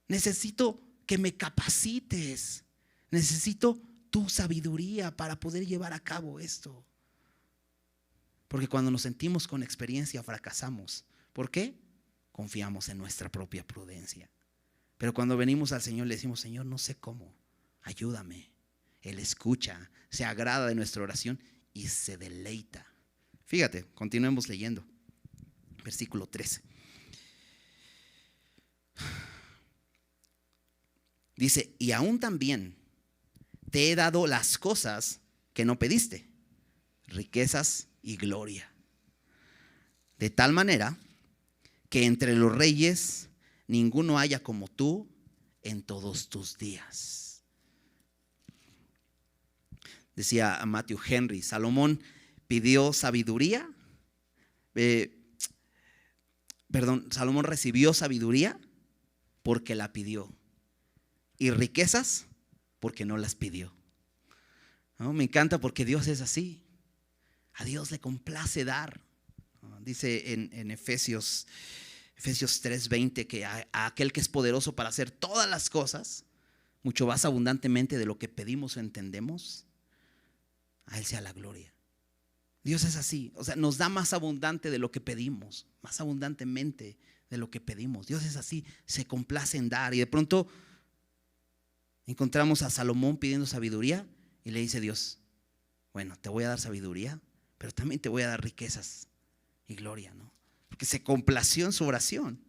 Necesito que me capacites. Necesito tu sabiduría para poder llevar a cabo esto. Porque cuando nos sentimos con experiencia fracasamos. ¿Por qué? Confiamos en nuestra propia prudencia. Pero cuando venimos al Señor le decimos, Señor, no sé cómo, ayúdame. Él escucha, se agrada de nuestra oración y se deleita. Fíjate, continuemos leyendo. Versículo 13. Dice, y aún también te he dado las cosas que no pediste, riquezas y gloria. De tal manera que entre los reyes ninguno haya como tú en todos tus días. Decía Matthew Henry, Salomón pidió sabiduría. Salomón recibió sabiduría porque la pidió. Y riquezas porque no las pidió. ¿No? Me encanta porque Dios es así. A Dios le complace dar. Dice en Efesios 3:20 que a aquel que es poderoso para hacer todas las cosas, mucho más abundantemente de lo que pedimos o entendemos, a Él sea la gloria. Dios es así, o sea, nos da más abundante de lo que pedimos, más abundantemente de lo que pedimos. Dios es así, se complace en dar. Y de pronto encontramos a Salomón pidiendo sabiduría y le dice Dios, bueno, te voy a dar sabiduría, pero también te voy a dar riquezas y gloria, ¿no? Porque se complació en su oración.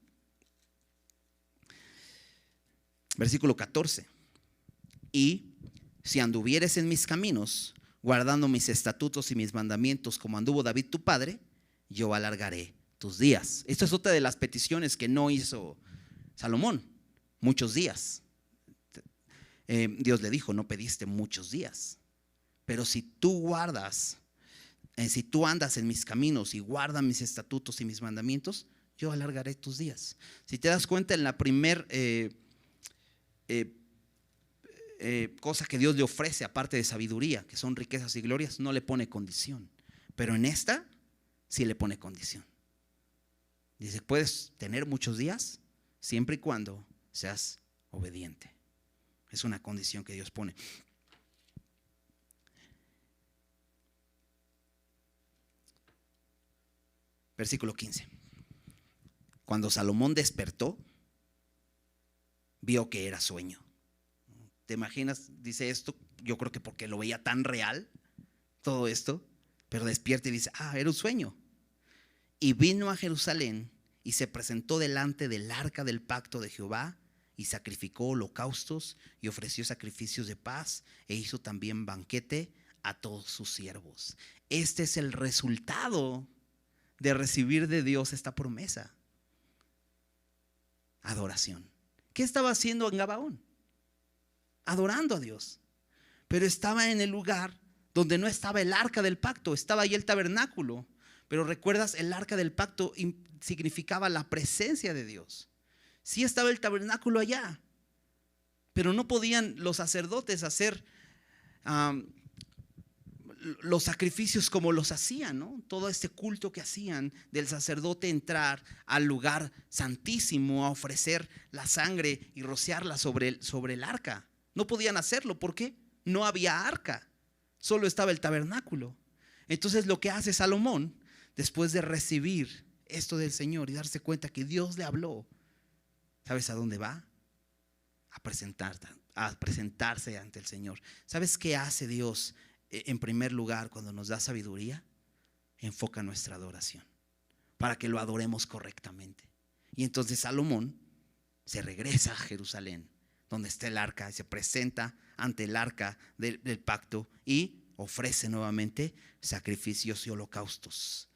Versículo 14. Y si anduvieres en mis caminos, guardando mis estatutos y mis mandamientos, como anduvo David tu padre, yo alargaré tus días. Esta es otra de las peticiones que no hizo Salomón. Muchos días. Dios le dijo, no pediste muchos días, pero si tú guardas, si tú andas en mis caminos y guardas mis estatutos y mis mandamientos, yo alargaré tus días. Si te das cuenta, en la primer cosa que Dios le ofrece, aparte de sabiduría, que son riquezas y glorias, no le pone condición. Pero en esta sí le pone condición. Dice, puedes tener muchos días siempre y cuando seas obediente. Es una condición que Dios pone. Versículo 15. Cuando Salomón despertó, vio que era sueño. ¿Te imaginas? Dice esto, yo creo que porque lo veía tan real, todo esto, pero despierta y dice, era un sueño. Y vino a Jerusalén y se presentó delante del arca del pacto de Jehová, y sacrificó holocaustos y ofreció sacrificios de paz e hizo también banquete a todos sus siervos. Este es el resultado de recibir de Dios esta promesa: adoración. ¿Qué estaba haciendo en Gabaón? Adorando a Dios. Pero estaba en el lugar donde no estaba el arca del pacto, estaba ahí el tabernáculo. Pero recuerdas, el arca del pacto significaba la presencia de Dios. Sí estaba el tabernáculo allá, pero no podían los sacerdotes hacer los sacrificios como los hacían, ¿no? Todo este culto que hacían del sacerdote entrar al lugar santísimo a ofrecer la sangre y rociarla sobre el arca. No podían hacerlo. ¿Por qué? No había arca, solo estaba el tabernáculo. Entonces lo que hace Salomón, después de recibir esto del Señor y darse cuenta que Dios le habló, ¿sabes a dónde va? A presentarse ante el Señor. ¿Sabes qué hace Dios en primer lugar cuando nos da sabiduría? Enfoca nuestra adoración para que lo adoremos correctamente. Y entonces Salomón se regresa a Jerusalén, donde está el arca, y se presenta ante el arca del pacto y ofrece nuevamente sacrificios y holocaustos.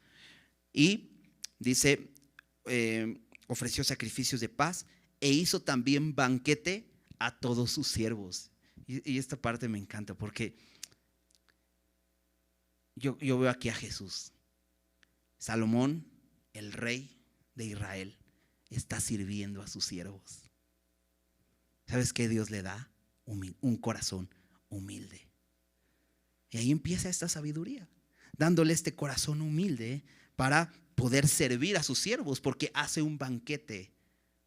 Y dice, ofreció sacrificios de paz e hizo también banquete a todos sus siervos. Y esta parte me encanta porque yo veo aquí a Jesús. Salomón, el rey de Israel, está sirviendo a sus siervos. ¿Sabes qué Dios le da? Un corazón humilde. Y ahí empieza esta sabiduría, dándole este corazón humilde para poder servir a sus siervos, porque hace un banquete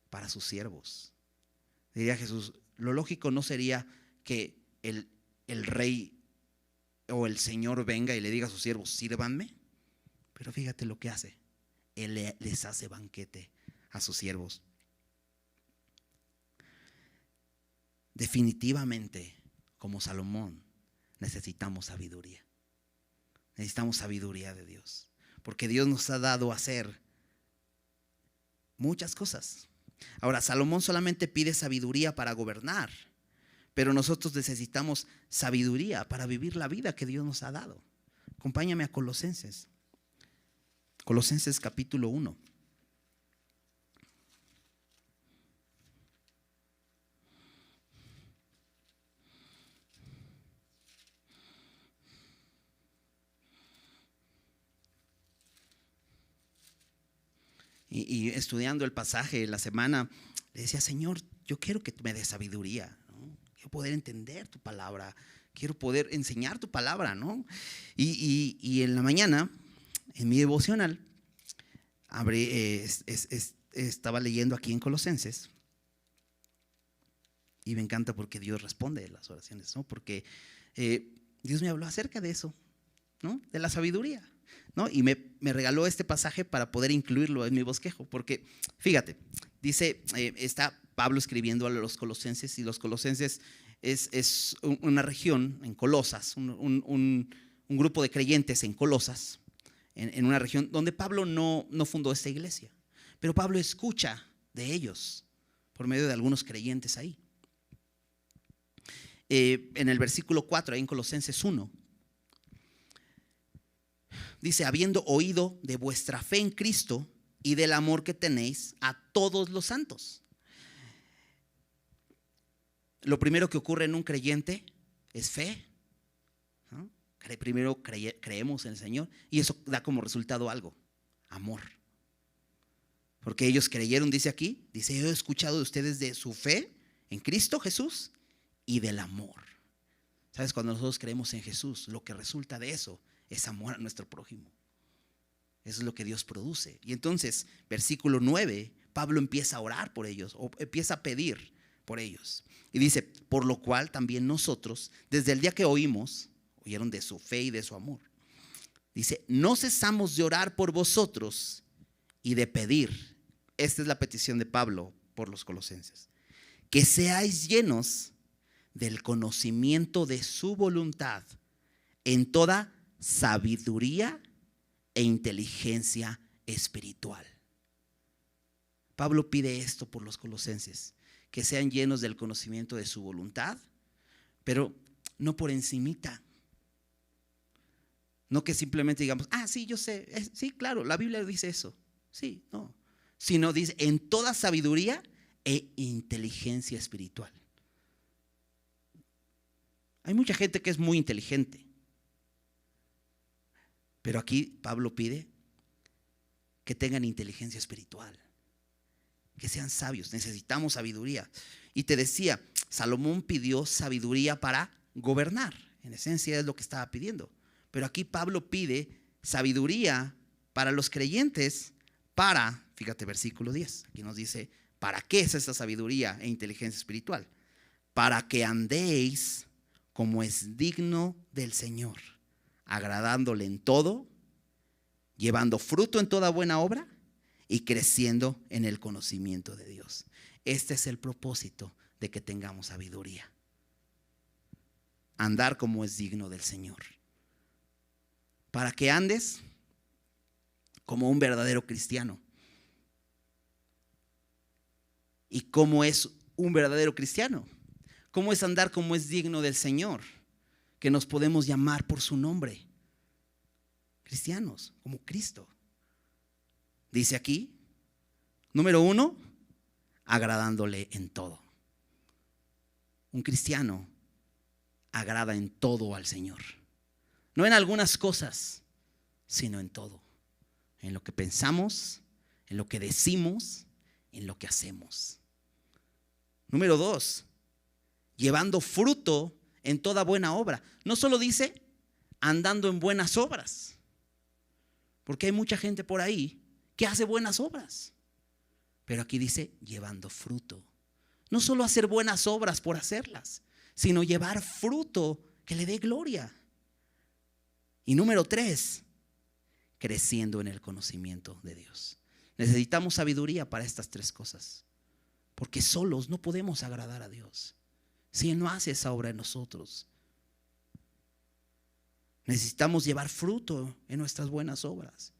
para sus siervos. Diría Jesús, lo lógico no sería que el rey o el Señor venga y le diga a sus siervos, sírvanme. Pero fíjate lo que hace. Él les hace banquete a sus siervos. Definitivamente, como Salomón, necesitamos sabiduría. Necesitamos sabiduría de Dios, porque Dios nos ha dado a hacer muchas cosas. Ahora, Salomón solamente pide sabiduría para gobernar, pero nosotros necesitamos sabiduría para vivir la vida que Dios nos ha dado. Acompáñame a Colosenses. Colosenses capítulo 1. Y estudiando el pasaje la semana, le decía, Señor, yo quiero que me des sabiduría, ¿no? Quiero poder entender tu palabra, quiero poder enseñar tu palabra, ¿no? Y en la mañana, en mi devocional, estaba leyendo aquí en Colosenses. Y me encanta porque Dios responde las oraciones, ¿no? Porque Dios me habló acerca de eso, ¿no? De la sabiduría, ¿no? Y me regaló este pasaje para poder incluirlo en mi bosquejo. Porque fíjate, dice, está Pablo escribiendo a los colosenses, y los colosenses es una región en Colosas, un grupo de creyentes en Colosas, en una región donde Pablo no fundó esta iglesia, pero Pablo escucha de ellos por medio de algunos creyentes ahí. En el versículo 4, ahí en Colosenses 1, dice, habiendo oído de vuestra fe en Cristo y del amor que tenéis a todos los santos. Lo primero que ocurre en un creyente es fe, ¿no? Primero creemos en el Señor, y eso da como resultado algo: amor. Porque ellos creyeron, dice aquí, dice, yo he escuchado de ustedes de su fe en Cristo Jesús y del amor. ¿Sabes? Cuando nosotros creemos en Jesús, lo que resulta de eso es amor a nuestro prójimo. Eso es lo que Dios produce. Y entonces, versículo 9, Pablo empieza a orar por ellos, o empieza a pedir por ellos. Y dice, por lo cual también nosotros, desde el día que oyeron de su fe y de su amor. Dice, no cesamos de orar por vosotros y de pedir. Esta es la petición de Pablo por los colosenses: que seáis llenos del conocimiento de su voluntad en toda sabiduría e inteligencia espiritual. Pablo pide esto por los colosenses: que sean llenos del conocimiento de su voluntad, pero no por encimita. No que simplemente digamos, sí, yo sé, sí, claro, la Biblia dice eso. Sí, no. Sino dice, en toda sabiduría e inteligencia espiritual. Hay mucha gente que es muy inteligente, pero aquí Pablo pide que tengan inteligencia espiritual, que sean sabios. Necesitamos sabiduría. Y te decía, Salomón pidió sabiduría para gobernar. En esencia es lo que estaba pidiendo. Pero aquí Pablo pide sabiduría para los creyentes para, fíjate, versículo 10. Aquí nos dice, ¿para qué es esta sabiduría e inteligencia espiritual? Para que andéis como es digno del Señor, agradándole en todo, llevando fruto en toda buena obra y creciendo en el conocimiento de Dios. Este es el propósito de que tengamos sabiduría. Andar como es digno del Señor. Para que andes como un verdadero cristiano. ¿Y cómo es un verdadero cristiano? ¿Cómo es andar como es digno del Señor? Que nos podemos llamar por su nombre. Cristianos, como Cristo. Dice aquí, número 1, agradándole en todo. Un cristiano agrada en todo al Señor. No en algunas cosas, sino en todo. En lo que pensamos, en lo que decimos, en lo que hacemos. Número 2, llevando fruto en toda buena obra. No solo dice andando en buenas obras, porque hay mucha gente por ahí que hace buenas obras, pero aquí dice llevando fruto. No solo hacer buenas obras por hacerlas, sino llevar fruto que le dé gloria. Y número 3, creciendo en el conocimiento de Dios. Necesitamos sabiduría para estas 3 cosas, porque solos no podemos agradar a Dios si Él no hace esa obra en nosotros. Necesitamos llevar fruto en nuestras buenas obras.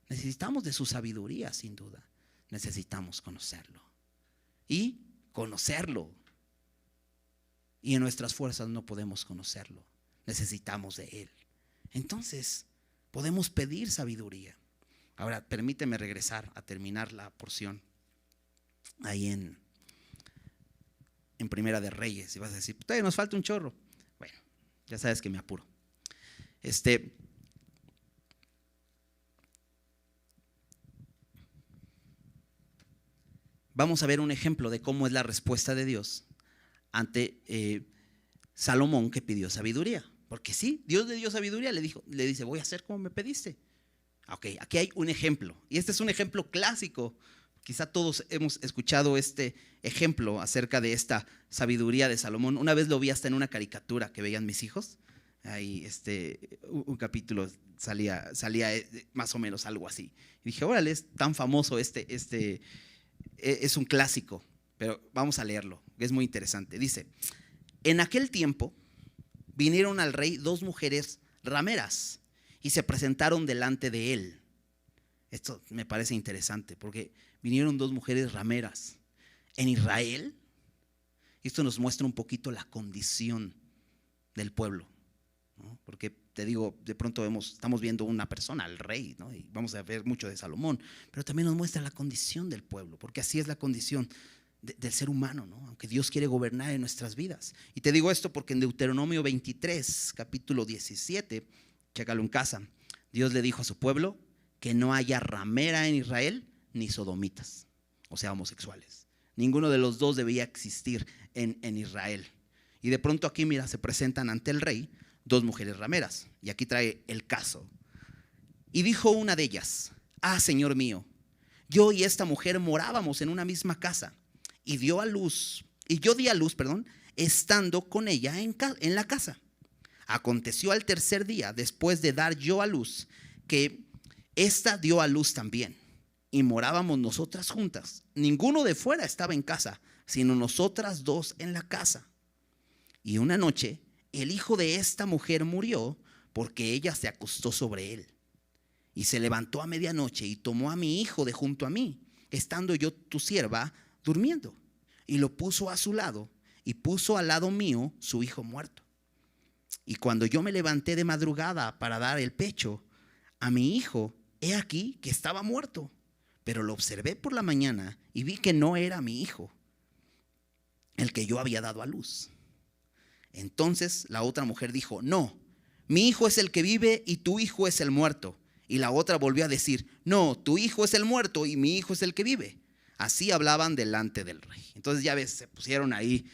Necesitamos de su sabiduría, sin duda. Necesitamos conocerlo. Y conocerlo. Y en nuestras fuerzas no podemos conocerlo. Necesitamos de Él. Entonces, podemos pedir sabiduría. Ahora, permíteme regresar a terminar la porción ahí en Primera de Reyes. Y vas a decir, todavía nos falta un chorro. Bueno, ya sabes que me apuro. Vamos a ver un ejemplo de cómo es la respuesta de Dios ante Salomón, que pidió sabiduría. Porque sí, Dios le dio sabiduría, le dice, voy a hacer como me pediste. Ok, aquí hay un ejemplo. Y este es un ejemplo clásico. Quizá todos hemos escuchado este ejemplo acerca de esta sabiduría de Salomón. Una vez lo vi hasta en una caricatura que veían mis hijos. Ahí un capítulo salía más o menos algo así. Y dije, órale, es tan famoso es un clásico, pero vamos a leerlo, que es muy interesante. Dice, en aquel tiempo vinieron al rey 2 mujeres rameras y se presentaron delante de él. Esto me parece interesante porque vinieron 2 mujeres rameras en Israel. Esto nos muestra un poquito la condición del pueblo, ¿no? Porque te digo, de pronto estamos viendo una persona, el rey, ¿no? Y vamos a ver mucho de Salomón, pero también nos muestra la condición del pueblo, porque así es la condición del ser humano, ¿no? Aunque Dios quiere gobernar en nuestras vidas. Y te digo esto porque en Deuteronomio 23, capítulo 17, chécalo en casa, Dios le dijo a su pueblo que no haya ramera en Israel ni sodomitas, o sea, homosexuales. Ninguno de los dos debía existir en Israel. Y de pronto aquí, mira, se presentan ante el rey 2 mujeres rameras. Y aquí trae el caso. Y dijo una de ellas, Señor mío, yo y esta mujer morábamos en una misma casa. Y yo di a luz, estando con ella en la casa. Aconteció al tercer día, después de dar yo a luz, que ésta dio a luz también. Y morábamos nosotras juntas. Ninguno de fuera estaba en casa, sino nosotras 2 en la casa. Y una noche el hijo de esta mujer murió porque ella se acostó sobre él. Y se levantó a medianoche y tomó a mi hijo de junto a mí, estando yo tu sierva durmiendo. y lo puso a su lado, y puso al lado mío su hijo muerto. Y cuando yo me levanté de madrugada para dar el pecho a mi hijo, he aquí que estaba muerto. Pero lo observé por la mañana y vi que no era mi hijo, el que yo había dado a luz. Entonces la otra mujer dijo: no, mi hijo es el que vive y tu hijo es el muerto. Y la otra volvió a decir: no, tu hijo es el muerto y mi hijo es el que vive. Así hablaban delante del rey. Entonces ya ves, se pusieron ahí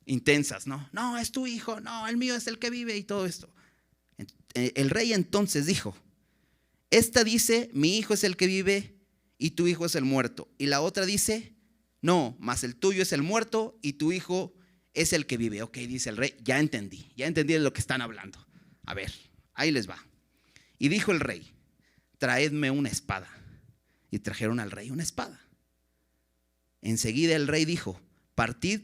intensas, ¿no? No, es tu hijo, no, el mío es el que vive y todo esto. El rey entonces dijo: esta dice: mi hijo es el que vive y tu hijo es el muerto. Y la otra dice: no, mas el tuyo es el muerto y tu hijo es el que vive. Ok, dice el rey, ya entendí de lo que están hablando. A ver, ahí les va. Y dijo el rey: traedme una espada. Y trajeron al rey una espada. Enseguida el rey dijo: partid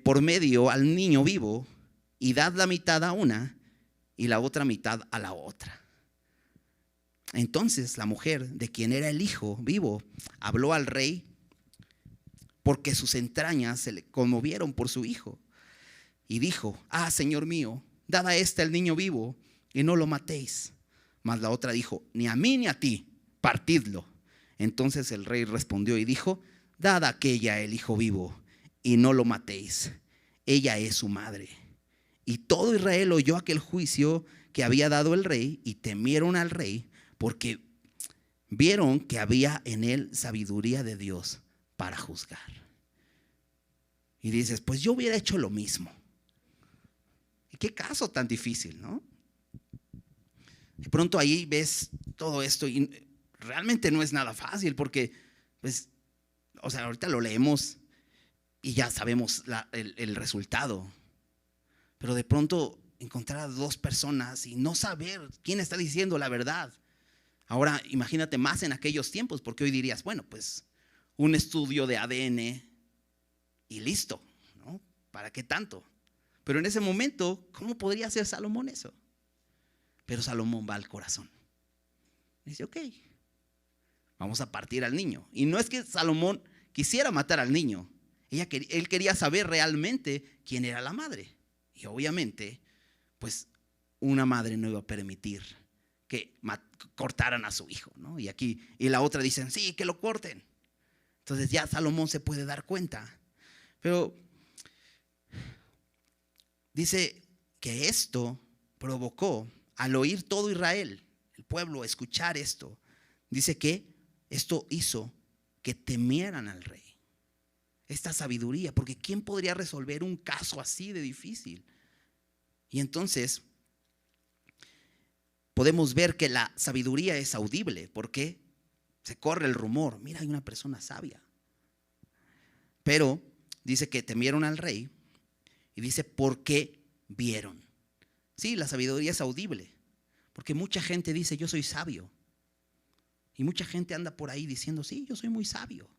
por medio al niño vivo y dad la mitad a una y la otra mitad a la otra. Entonces la mujer, de quien era el hijo vivo, habló al rey, porque sus entrañas se le conmovieron por su hijo. Y dijo: señor mío, dad a este el niño vivo y no lo matéis. Mas la otra dijo: ni a mí ni a ti, partidlo. Entonces el rey respondió y dijo: dad a aquella el hijo vivo y no lo matéis. Ella es su madre. Y todo Israel oyó aquel juicio que había dado el rey y temieron al rey, porque vieron que había en él sabiduría de Dios para juzgar. Y dices: pues yo hubiera hecho lo mismo. ¿Y qué caso tan difícil, no? De pronto ahí ves todo esto y realmente no es nada fácil, porque pues, ahorita lo leemos y ya sabemos el resultado. Pero de pronto encontrar a dos personas y no saber quién está diciendo la verdad. Ahora imagínate más en aquellos tiempos, porque hoy dirías: bueno, pues un estudio de ADN y listo, ¿no? ¿Para qué tanto? Pero en ese momento, ¿cómo podría hacer Salomón eso? Pero Salomón va al corazón. Dice: ok, vamos a partir al niño. Y no es que Salomón quisiera matar al niño. Él quería saber realmente quién era la madre. Y obviamente, pues una madre no iba a permitir que cortaran a su hijo, ¿no? Y la otra dicen: sí, que lo corten. Entonces ya Salomón se puede dar cuenta. Pero dice que esto provocó, al oír todo Israel, el pueblo, escuchar esto, dice que esto hizo que temieran al rey. Esta sabiduría, porque ¿quién podría resolver un caso así de difícil? Y entonces podemos ver que la sabiduría es audible, porque se corre el rumor: mira, hay una persona sabia. Pero dice que temieron al rey, y dice: porque vieron. Sí, la sabiduría es audible, porque mucha gente dice: yo soy sabio. Y mucha gente anda por ahí diciendo: sí, yo soy muy sabio.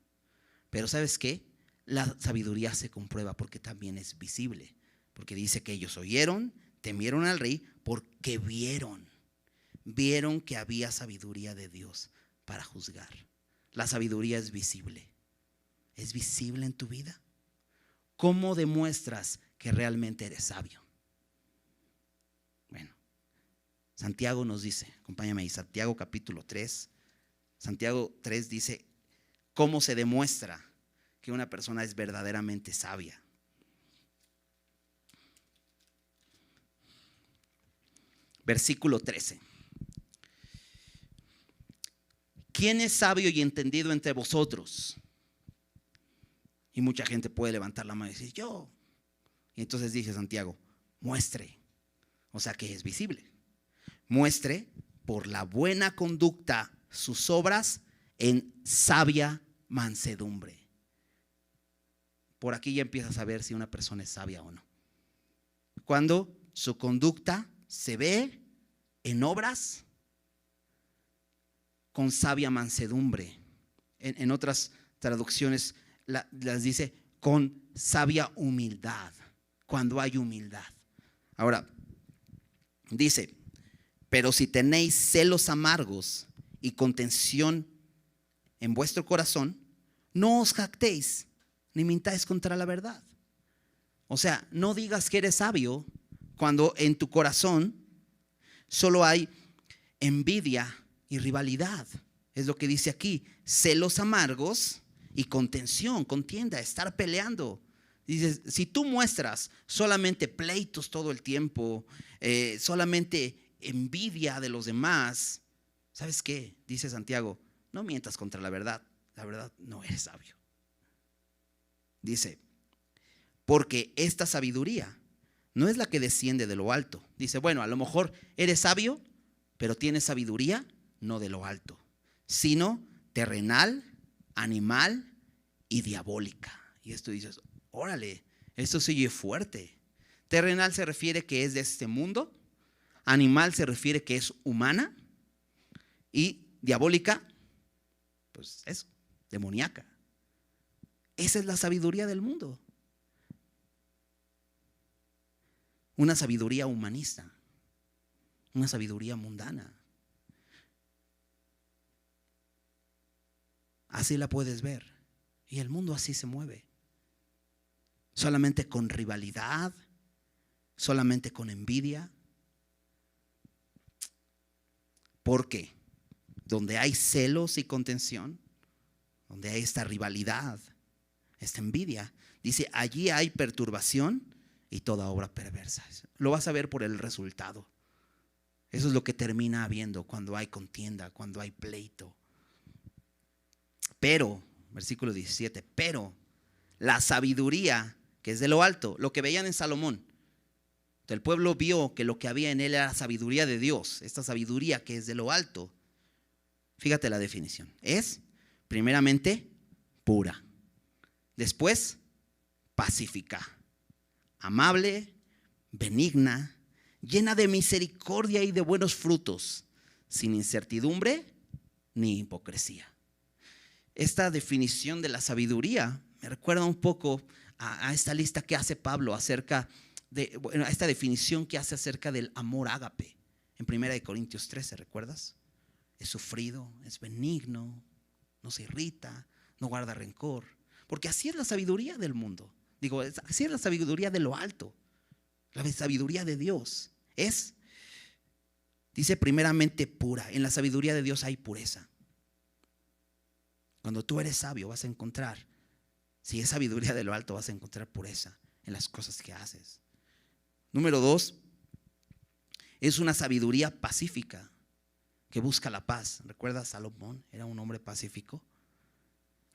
Pero ¿sabes qué? La sabiduría se comprueba porque también es visible. Porque dice que ellos oyeron, temieron al rey, porque vieron que había sabiduría de Dios para juzgar. La sabiduría es visible. ¿Es visible en tu vida? ¿Cómo demuestras que realmente eres sabio? Bueno, Santiago nos dice, acompáñame ahí, Santiago capítulo 3. Santiago 3 dice cómo se demuestra que una persona es verdaderamente sabia. Versículo 13. ¿Quién es sabio y entendido entre vosotros? Y mucha gente puede levantar la mano y decir: yo. Y entonces dice Santiago: muestre. O sea que es visible. Muestre por la buena conducta sus obras en sabia mansedumbre. Por aquí ya empiezas a ver si una persona es sabia o no. Cuando su conducta se ve en obras con sabia mansedumbre. En otras traducciones las dice con sabia humildad. Cuando hay humildad. Ahora, dice: pero si tenéis celos amargos y contención en vuestro corazón, no os jactéis ni mintáis contra la verdad. O sea, no digas que eres sabio cuando en tu corazón solo hay envidia y rivalidad. Es lo que dice aquí: celos amargos y contención, contienda, estar peleando. Dices, si tú muestras solamente pleitos todo el tiempo, solamente envidia de los demás, ¿sabes qué? Dice Santiago, no mientas contra la verdad no eres sabio. Dice, porque esta sabiduría no es la que desciende de lo alto. Dice, bueno, a lo mejor eres sabio, pero tienes sabiduría no de lo alto, sino terrenal, animal y diabólica. Y esto dices, órale, esto se oye fuerte. Terrenal se refiere que es de este mundo, animal se refiere que es humana, y diabólica, pues eso, demoníaca. Esa es la sabiduría del mundo. Una sabiduría humanista, una sabiduría mundana. Así la puedes ver. Y el mundo así se mueve. Solamente con rivalidad, solamente con envidia. Porque donde hay celos y contención, donde hay esta rivalidad, esta envidia, dice, allí hay perturbación y toda obra perversa. Lo vas a ver por el resultado. Eso es lo que termina habiendo cuando hay contienda, cuando hay pleito. Pero, versículo 17, pero la sabiduría que es de lo alto, lo que veían en Salomón, el pueblo vio que lo que había en él era sabiduría de Dios, esta sabiduría que es de lo alto. Fíjate la definición, es primeramente pura, después pacífica, amable, benigna, llena de misericordia y de buenos frutos, sin incertidumbre ni hipocresía. Esta definición de la sabiduría me recuerda un poco a esta lista que hace Pablo acerca de, bueno, a esta definición que hace acerca del amor ágape en 1 Corintios 13, ¿recuerdas? Es sufrido, es benigno, no se irrita, no guarda rencor, porque así es la sabiduría del mundo. Digo, así es la sabiduría de lo alto, la sabiduría de Dios. Dice primeramente pura. En la sabiduría de Dios hay pureza. Cuando tú eres sabio vas a encontrar, si es sabiduría de lo alto, vas a encontrar pureza en las cosas que haces. Número 2, es una sabiduría pacífica que busca la paz. ¿Recuerdas? Salomón era un hombre pacífico.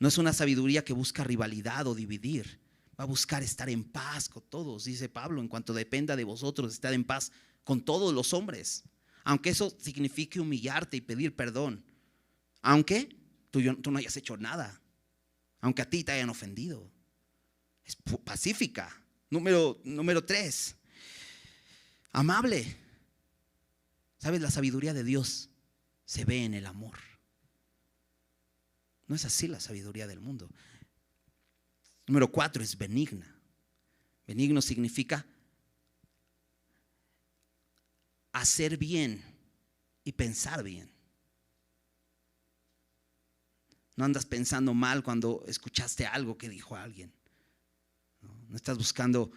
No es una sabiduría que busca rivalidad o dividir. Va a buscar estar en paz con todos. Dice Pablo, en cuanto dependa de vosotros, estar en paz con todos los hombres. Aunque eso signifique humillarte y pedir perdón. Aunque tú no hayas hecho nada. Aunque a ti te hayan ofendido. Es pacífica. Número 3. Amable. ¿Sabes? La sabiduría de Dios se ve en el amor. No es así la sabiduría del mundo. Número 4 es benigna. Benigno significa hacer bien y pensar bien. No andas pensando mal cuando escuchaste algo que dijo alguien. No estás buscando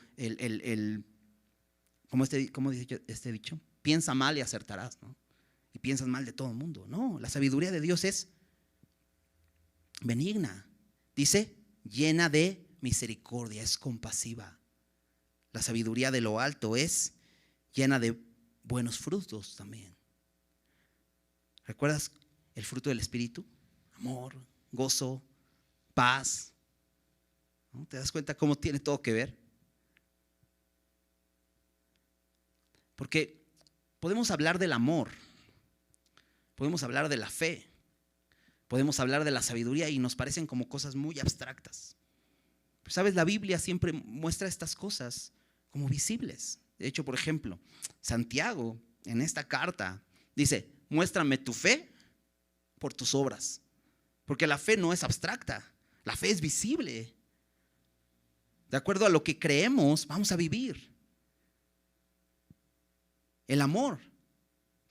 ¿cómo dice este dicho? Piensa mal y acertarás, ¿no? Y piensas mal de todo el mundo. No, la sabiduría de Dios es benigna. Dice, llena de misericordia, es compasiva. La sabiduría de lo alto es llena de buenos frutos también. ¿Recuerdas el fruto del Espíritu? Amor, gozo, paz. ¿No? ¿Te das cuenta cómo tiene todo que ver? Porque podemos hablar del amor, podemos hablar de la fe, podemos hablar de la sabiduría y nos parecen como cosas muy abstractas. Pero sabes, la Biblia siempre muestra estas cosas como visibles. De hecho, por ejemplo, Santiago en esta carta dice, muéstrame tu fe por tus obras. Porque la fe no es abstracta, la fe es visible. De acuerdo a lo que creemos, vamos a vivir. El amor.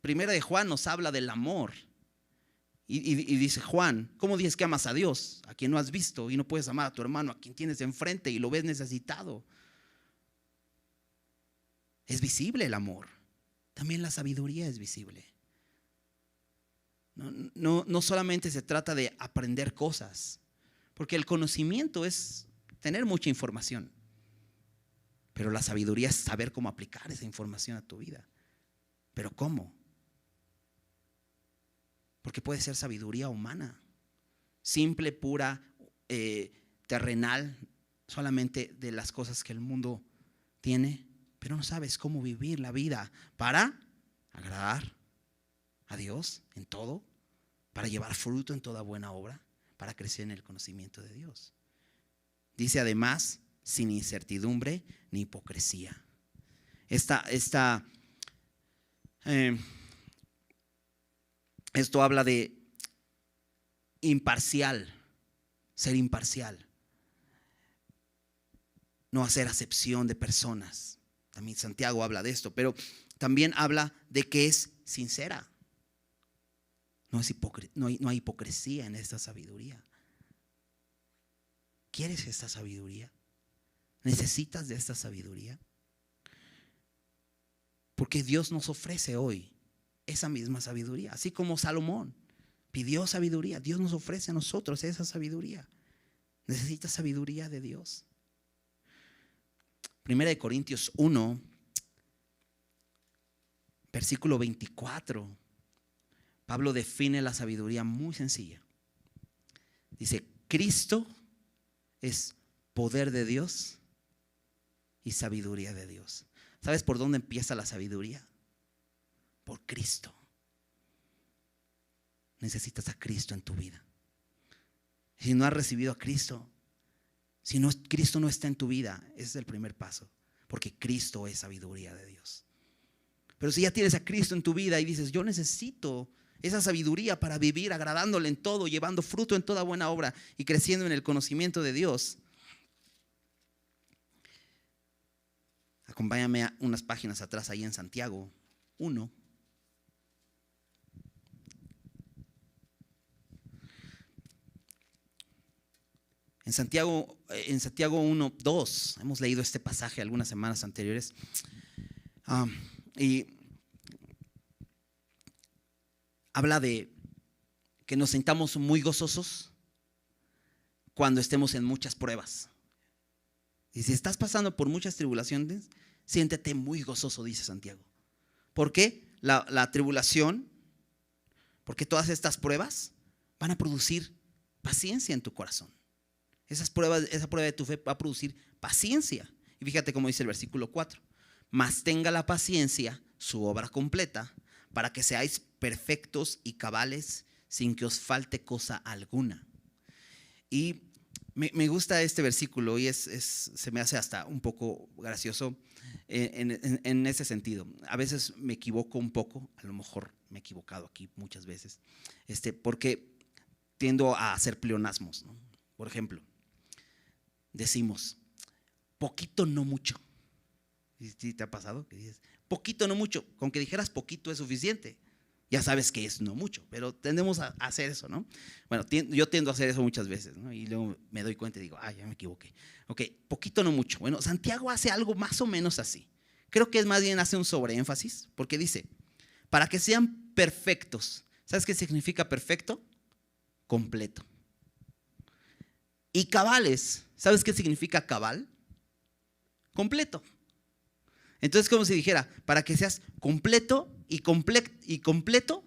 Primera de Juan nos habla del amor. Y dice Juan, ¿cómo dices que amas a Dios a quien no has visto y no puedes amar a tu hermano a quien tienes enfrente y lo ves necesitado? Es visible el amor. También la sabiduría es visible. No solamente se trata de aprender cosas, porque el conocimiento es tener mucha información, pero la sabiduría es saber cómo aplicar esa información a tu vida. ¿Pero cómo? Porque puede ser sabiduría humana, simple, pura, terrenal, solamente de las cosas que el mundo tiene, pero no sabes cómo vivir la vida para agradar a Dios en todo, para llevar fruto en toda buena obra, para crecer en el conocimiento de Dios. Dice además, sin incertidumbre ni hipocresía. Esto habla de imparcial, ser imparcial, no hacer acepción de personas. También Santiago habla de esto, pero también habla de que es sincera. No hay hipocresía en esta sabiduría. ¿Quieres esta sabiduría? ¿Necesitas de esta sabiduría? Porque Dios nos ofrece hoy esa misma sabiduría, así como Salomón pidió sabiduría. Dios nos ofrece a nosotros esa sabiduría. ¿Necesitas sabiduría de Dios? Primera de Corintios 1, versículo 24. Pablo define la sabiduría muy sencilla. Dice, Cristo es poder de Dios y sabiduría de Dios. ¿Sabes por dónde empieza la sabiduría? Por Cristo. Necesitas a Cristo en tu vida. Si no has recibido a Cristo, Cristo no está en tu vida, ese es el primer paso, porque Cristo es sabiduría de Dios. Pero si ya tienes a Cristo en tu vida y dices, yo necesito esa sabiduría para vivir agradándole en todo, llevando fruto en toda buena obra y creciendo en el conocimiento de Dios, acompáñame a unas páginas atrás ahí en Santiago 1. En Santiago 1:2 hemos leído este pasaje algunas semanas anteriores, y habla de que nos sintamos muy gozosos cuando estemos en muchas pruebas. Y si estás pasando por muchas tribulaciones, siéntete muy gozoso, dice Santiago. ¿Por qué? La tribulación, porque todas estas pruebas van a producir paciencia en tu corazón. Esa prueba de tu fe va a producir paciencia. Y fíjate cómo dice el versículo 4. Mas tenga la paciencia su obra completa, para que seáis perfectos y cabales, sin que os falte cosa alguna. Y me gusta este versículo y se me hace hasta un poco gracioso en ese sentido. A veces me equivoco un poco, a lo mejor me he equivocado aquí muchas veces, porque tiendo a hacer pleonasmos, ¿no? Por ejemplo, decimos, poquito no mucho. ¿Sí te ha pasado? Que dices, poquito no mucho. Con que dijeras poquito es suficiente. Ya sabes que es no mucho, pero tendemos a hacer eso, ¿no? Bueno, yo tiendo a hacer eso muchas veces, ¿no? Y luego me doy cuenta y digo, ya me equivoqué. Ok, poquito no mucho. Bueno, Santiago hace algo más o menos así. Creo que es más bien hace un sobreénfasis, porque dice, para que sean perfectos. ¿Sabes qué significa perfecto? Completo. Y cabales. ¿Sabes qué significa cabal? Completo. Entonces, como si dijera, para que seas completo y completo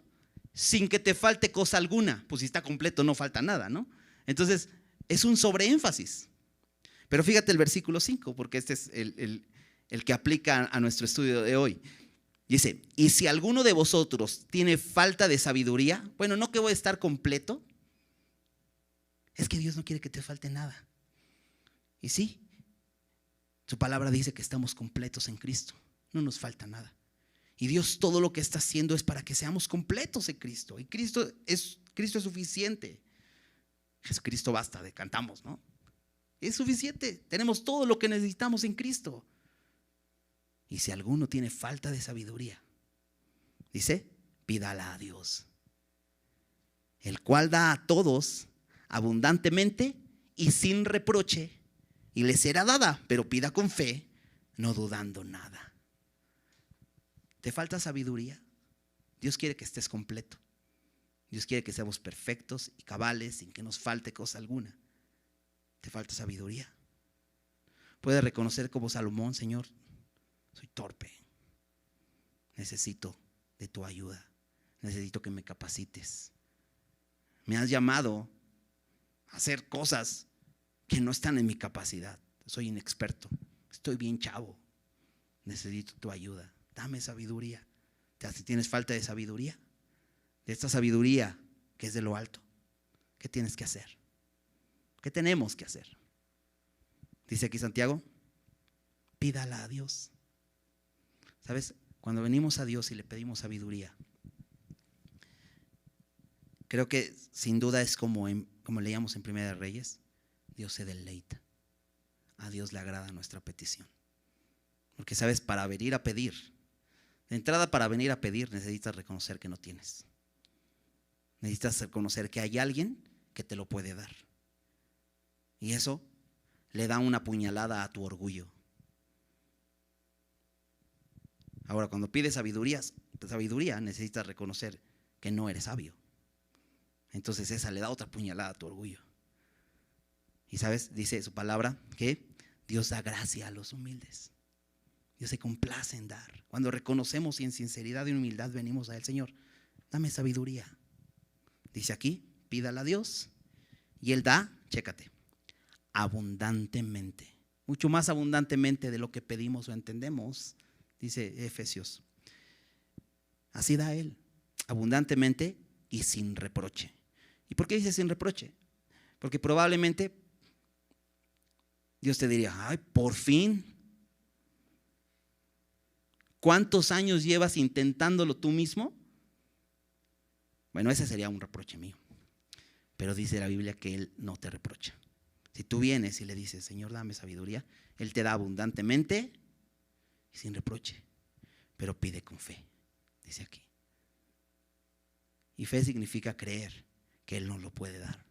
sin que te falte cosa alguna. Pues si está completo no falta nada, ¿no? Entonces, es un sobreénfasis. Pero fíjate el versículo 5, porque este es el que aplica a nuestro estudio de hoy. Dice, y si alguno de vosotros tiene falta de sabiduría, bueno, no que voy a estar completo, es que Dios no quiere que te falte nada. Y sí, su palabra dice que estamos completos en Cristo, no nos falta nada. Y Dios todo lo que está haciendo es para que seamos completos en Cristo. Y Cristo es suficiente. Jesucristo basta, cantamos, ¿no? Es suficiente, tenemos todo lo que necesitamos en Cristo. Y si alguno tiene falta de sabiduría, dice, pídala a Dios. el cual da a todos abundantemente y sin reproche, y les será dada, pero pida con fe, no dudando nada. ¿Te falta sabiduría? Dios quiere que estés completo. Dios quiere que seamos perfectos y cabales sin que nos falte cosa alguna. ¿Te falta sabiduría? Puedes reconocer como Salomón: Señor, soy torpe, necesito de tu ayuda, necesito que me capacites. Me has llamado a hacer cosas que no están en mi capacidad. Soy inexperto, estoy bien chavo, necesito tu ayuda, dame sabiduría. Si tienes falta de sabiduría, de esta sabiduría que es de lo alto, ¿qué tienes que hacer? ¿Qué tenemos que hacer? Dice aquí Santiago: pídala a Dios. ¿Sabes? Cuando venimos a Dios y le pedimos sabiduría, creo que sin duda es como leíamos en Primera de Reyes: Dios se deleita. A Dios le agrada nuestra petición. Porque sabes, para venir a pedir, de entrada, para venir a pedir necesitas reconocer que no tienes. Necesitas reconocer que hay alguien que te lo puede dar. Y eso le da una puñalada a tu orgullo. Ahora, cuando pides sabiduría necesitas reconocer que no eres sabio. Entonces esa le da otra puñalada a tu orgullo. Y sabes, dice su palabra que Dios da gracia a los humildes. Dios se complace en dar. Cuando reconocemos y en sinceridad y humildad venimos a Él: Señor, dame sabiduría. Dice aquí: pídala a Dios y Él da, chécate, abundantemente, mucho más abundantemente de lo que pedimos o entendemos, dice Efesios. Así da Él, abundantemente y sin reproche. ¿Y por qué dice sin reproche? Porque probablemente Dios te diría: ay, por fin. ¿Cuántos años llevas intentándolo tú mismo? Bueno, ese sería un reproche mío. Pero dice la Biblia que Él no te reprocha. Si tú vienes y le dices: Señor, dame sabiduría, Él te da abundantemente y sin reproche. Pero pide con fe, dice aquí. Y fe significa creer que Él nos lo puede dar.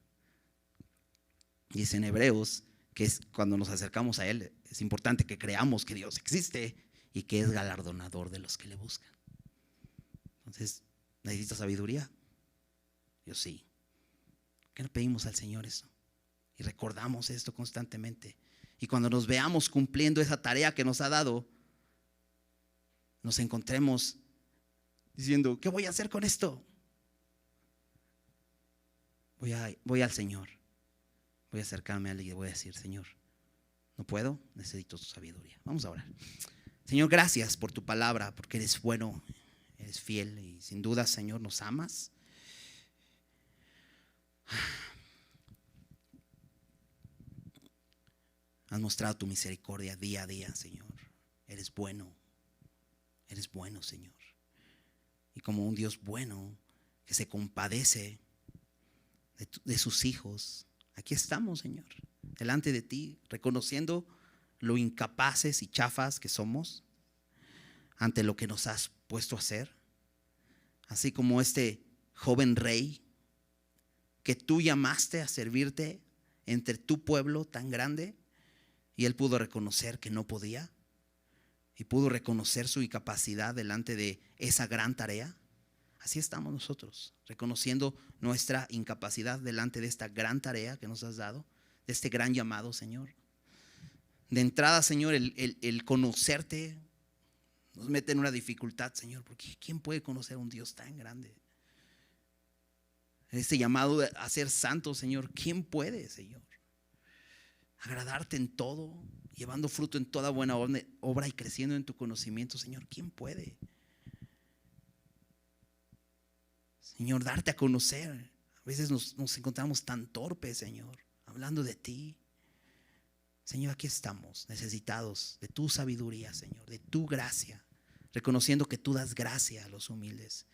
Dice en Hebreos que es cuando nos acercamos a Él, es importante que creamos que Dios existe y que es galardonador de los que le buscan. Entonces, ¿necesitas sabiduría? Yo sí. ¿Por qué no pedimos al Señor eso? Y recordamos esto constantemente. Y cuando nos veamos cumpliendo esa tarea que nos ha dado, nos encontremos diciendo: ¿qué voy a hacer con esto? Voy al Señor. Voy a acercarme a Él y le voy a decir: Señor, no puedo, necesito tu sabiduría. Vamos a orar. Señor, gracias por tu palabra, porque eres bueno, eres fiel y sin duda, Señor, nos amas. Has mostrado tu misericordia día a día, Señor. Eres bueno, Señor. Y como un Dios bueno que se compadece de sus hijos, aquí estamos, Señor, delante de ti, reconociendo lo incapaces y chafas que somos ante lo que nos has puesto a hacer. Así como este joven rey que tú llamaste a servirte entre tu pueblo tan grande, y él pudo reconocer que no podía y pudo reconocer su incapacidad delante de esa gran tarea. Así estamos nosotros, reconociendo nuestra incapacidad delante de esta gran tarea que nos has dado, de este gran llamado, Señor. De entrada, Señor, el conocerte nos mete en una dificultad, Señor, porque ¿quién puede conocer a un Dios tan grande? Este llamado a ser santo, Señor, ¿quién puede, Señor? Agradarte en todo, llevando fruto en toda buena obra y creciendo en tu conocimiento, Señor, ¿quién puede? Señor, darte a conocer. A veces nos encontramos tan torpes, Señor, hablando de ti. Señor, aquí estamos, necesitados de tu sabiduría, Señor, de tu gracia, reconociendo que tú das gracia a los humildes.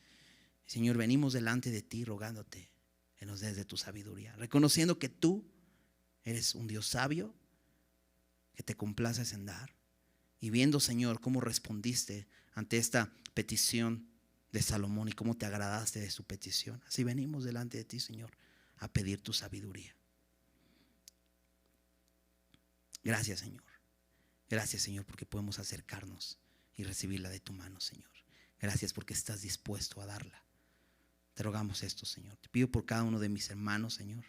Señor, venimos delante de ti rogándote que nos des de tu sabiduría, reconociendo que tú eres un Dios sabio, que te complaces en dar, y viendo, Señor, cómo respondiste ante esta petición de Salomón y cómo te agradaste de su petición. Así venimos delante de ti, Señor, a pedir tu sabiduría. Gracias, Señor. Gracias, Señor, porque podemos acercarnos y recibirla de tu mano, Señor. Gracias porque estás dispuesto a darla. Te rogamos esto, Señor. Te pido por cada uno de mis hermanos, Señor,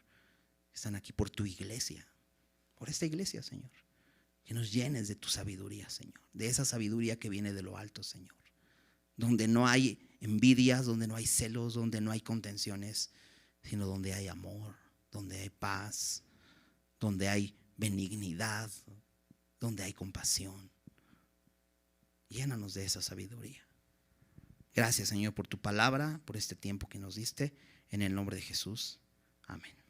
que están aquí, por tu iglesia, por esta iglesia, Señor. Que nos llenes de tu sabiduría, Señor. De esa sabiduría que viene de lo alto, Señor. Donde no hay envidias, donde no hay celos, donde no hay contenciones, sino donde hay amor, donde hay paz, donde hay benignidad, donde hay compasión. Llénanos de esa sabiduría. Gracias, Señor, por tu palabra, por este tiempo que nos diste. En el nombre de Jesús. Amén.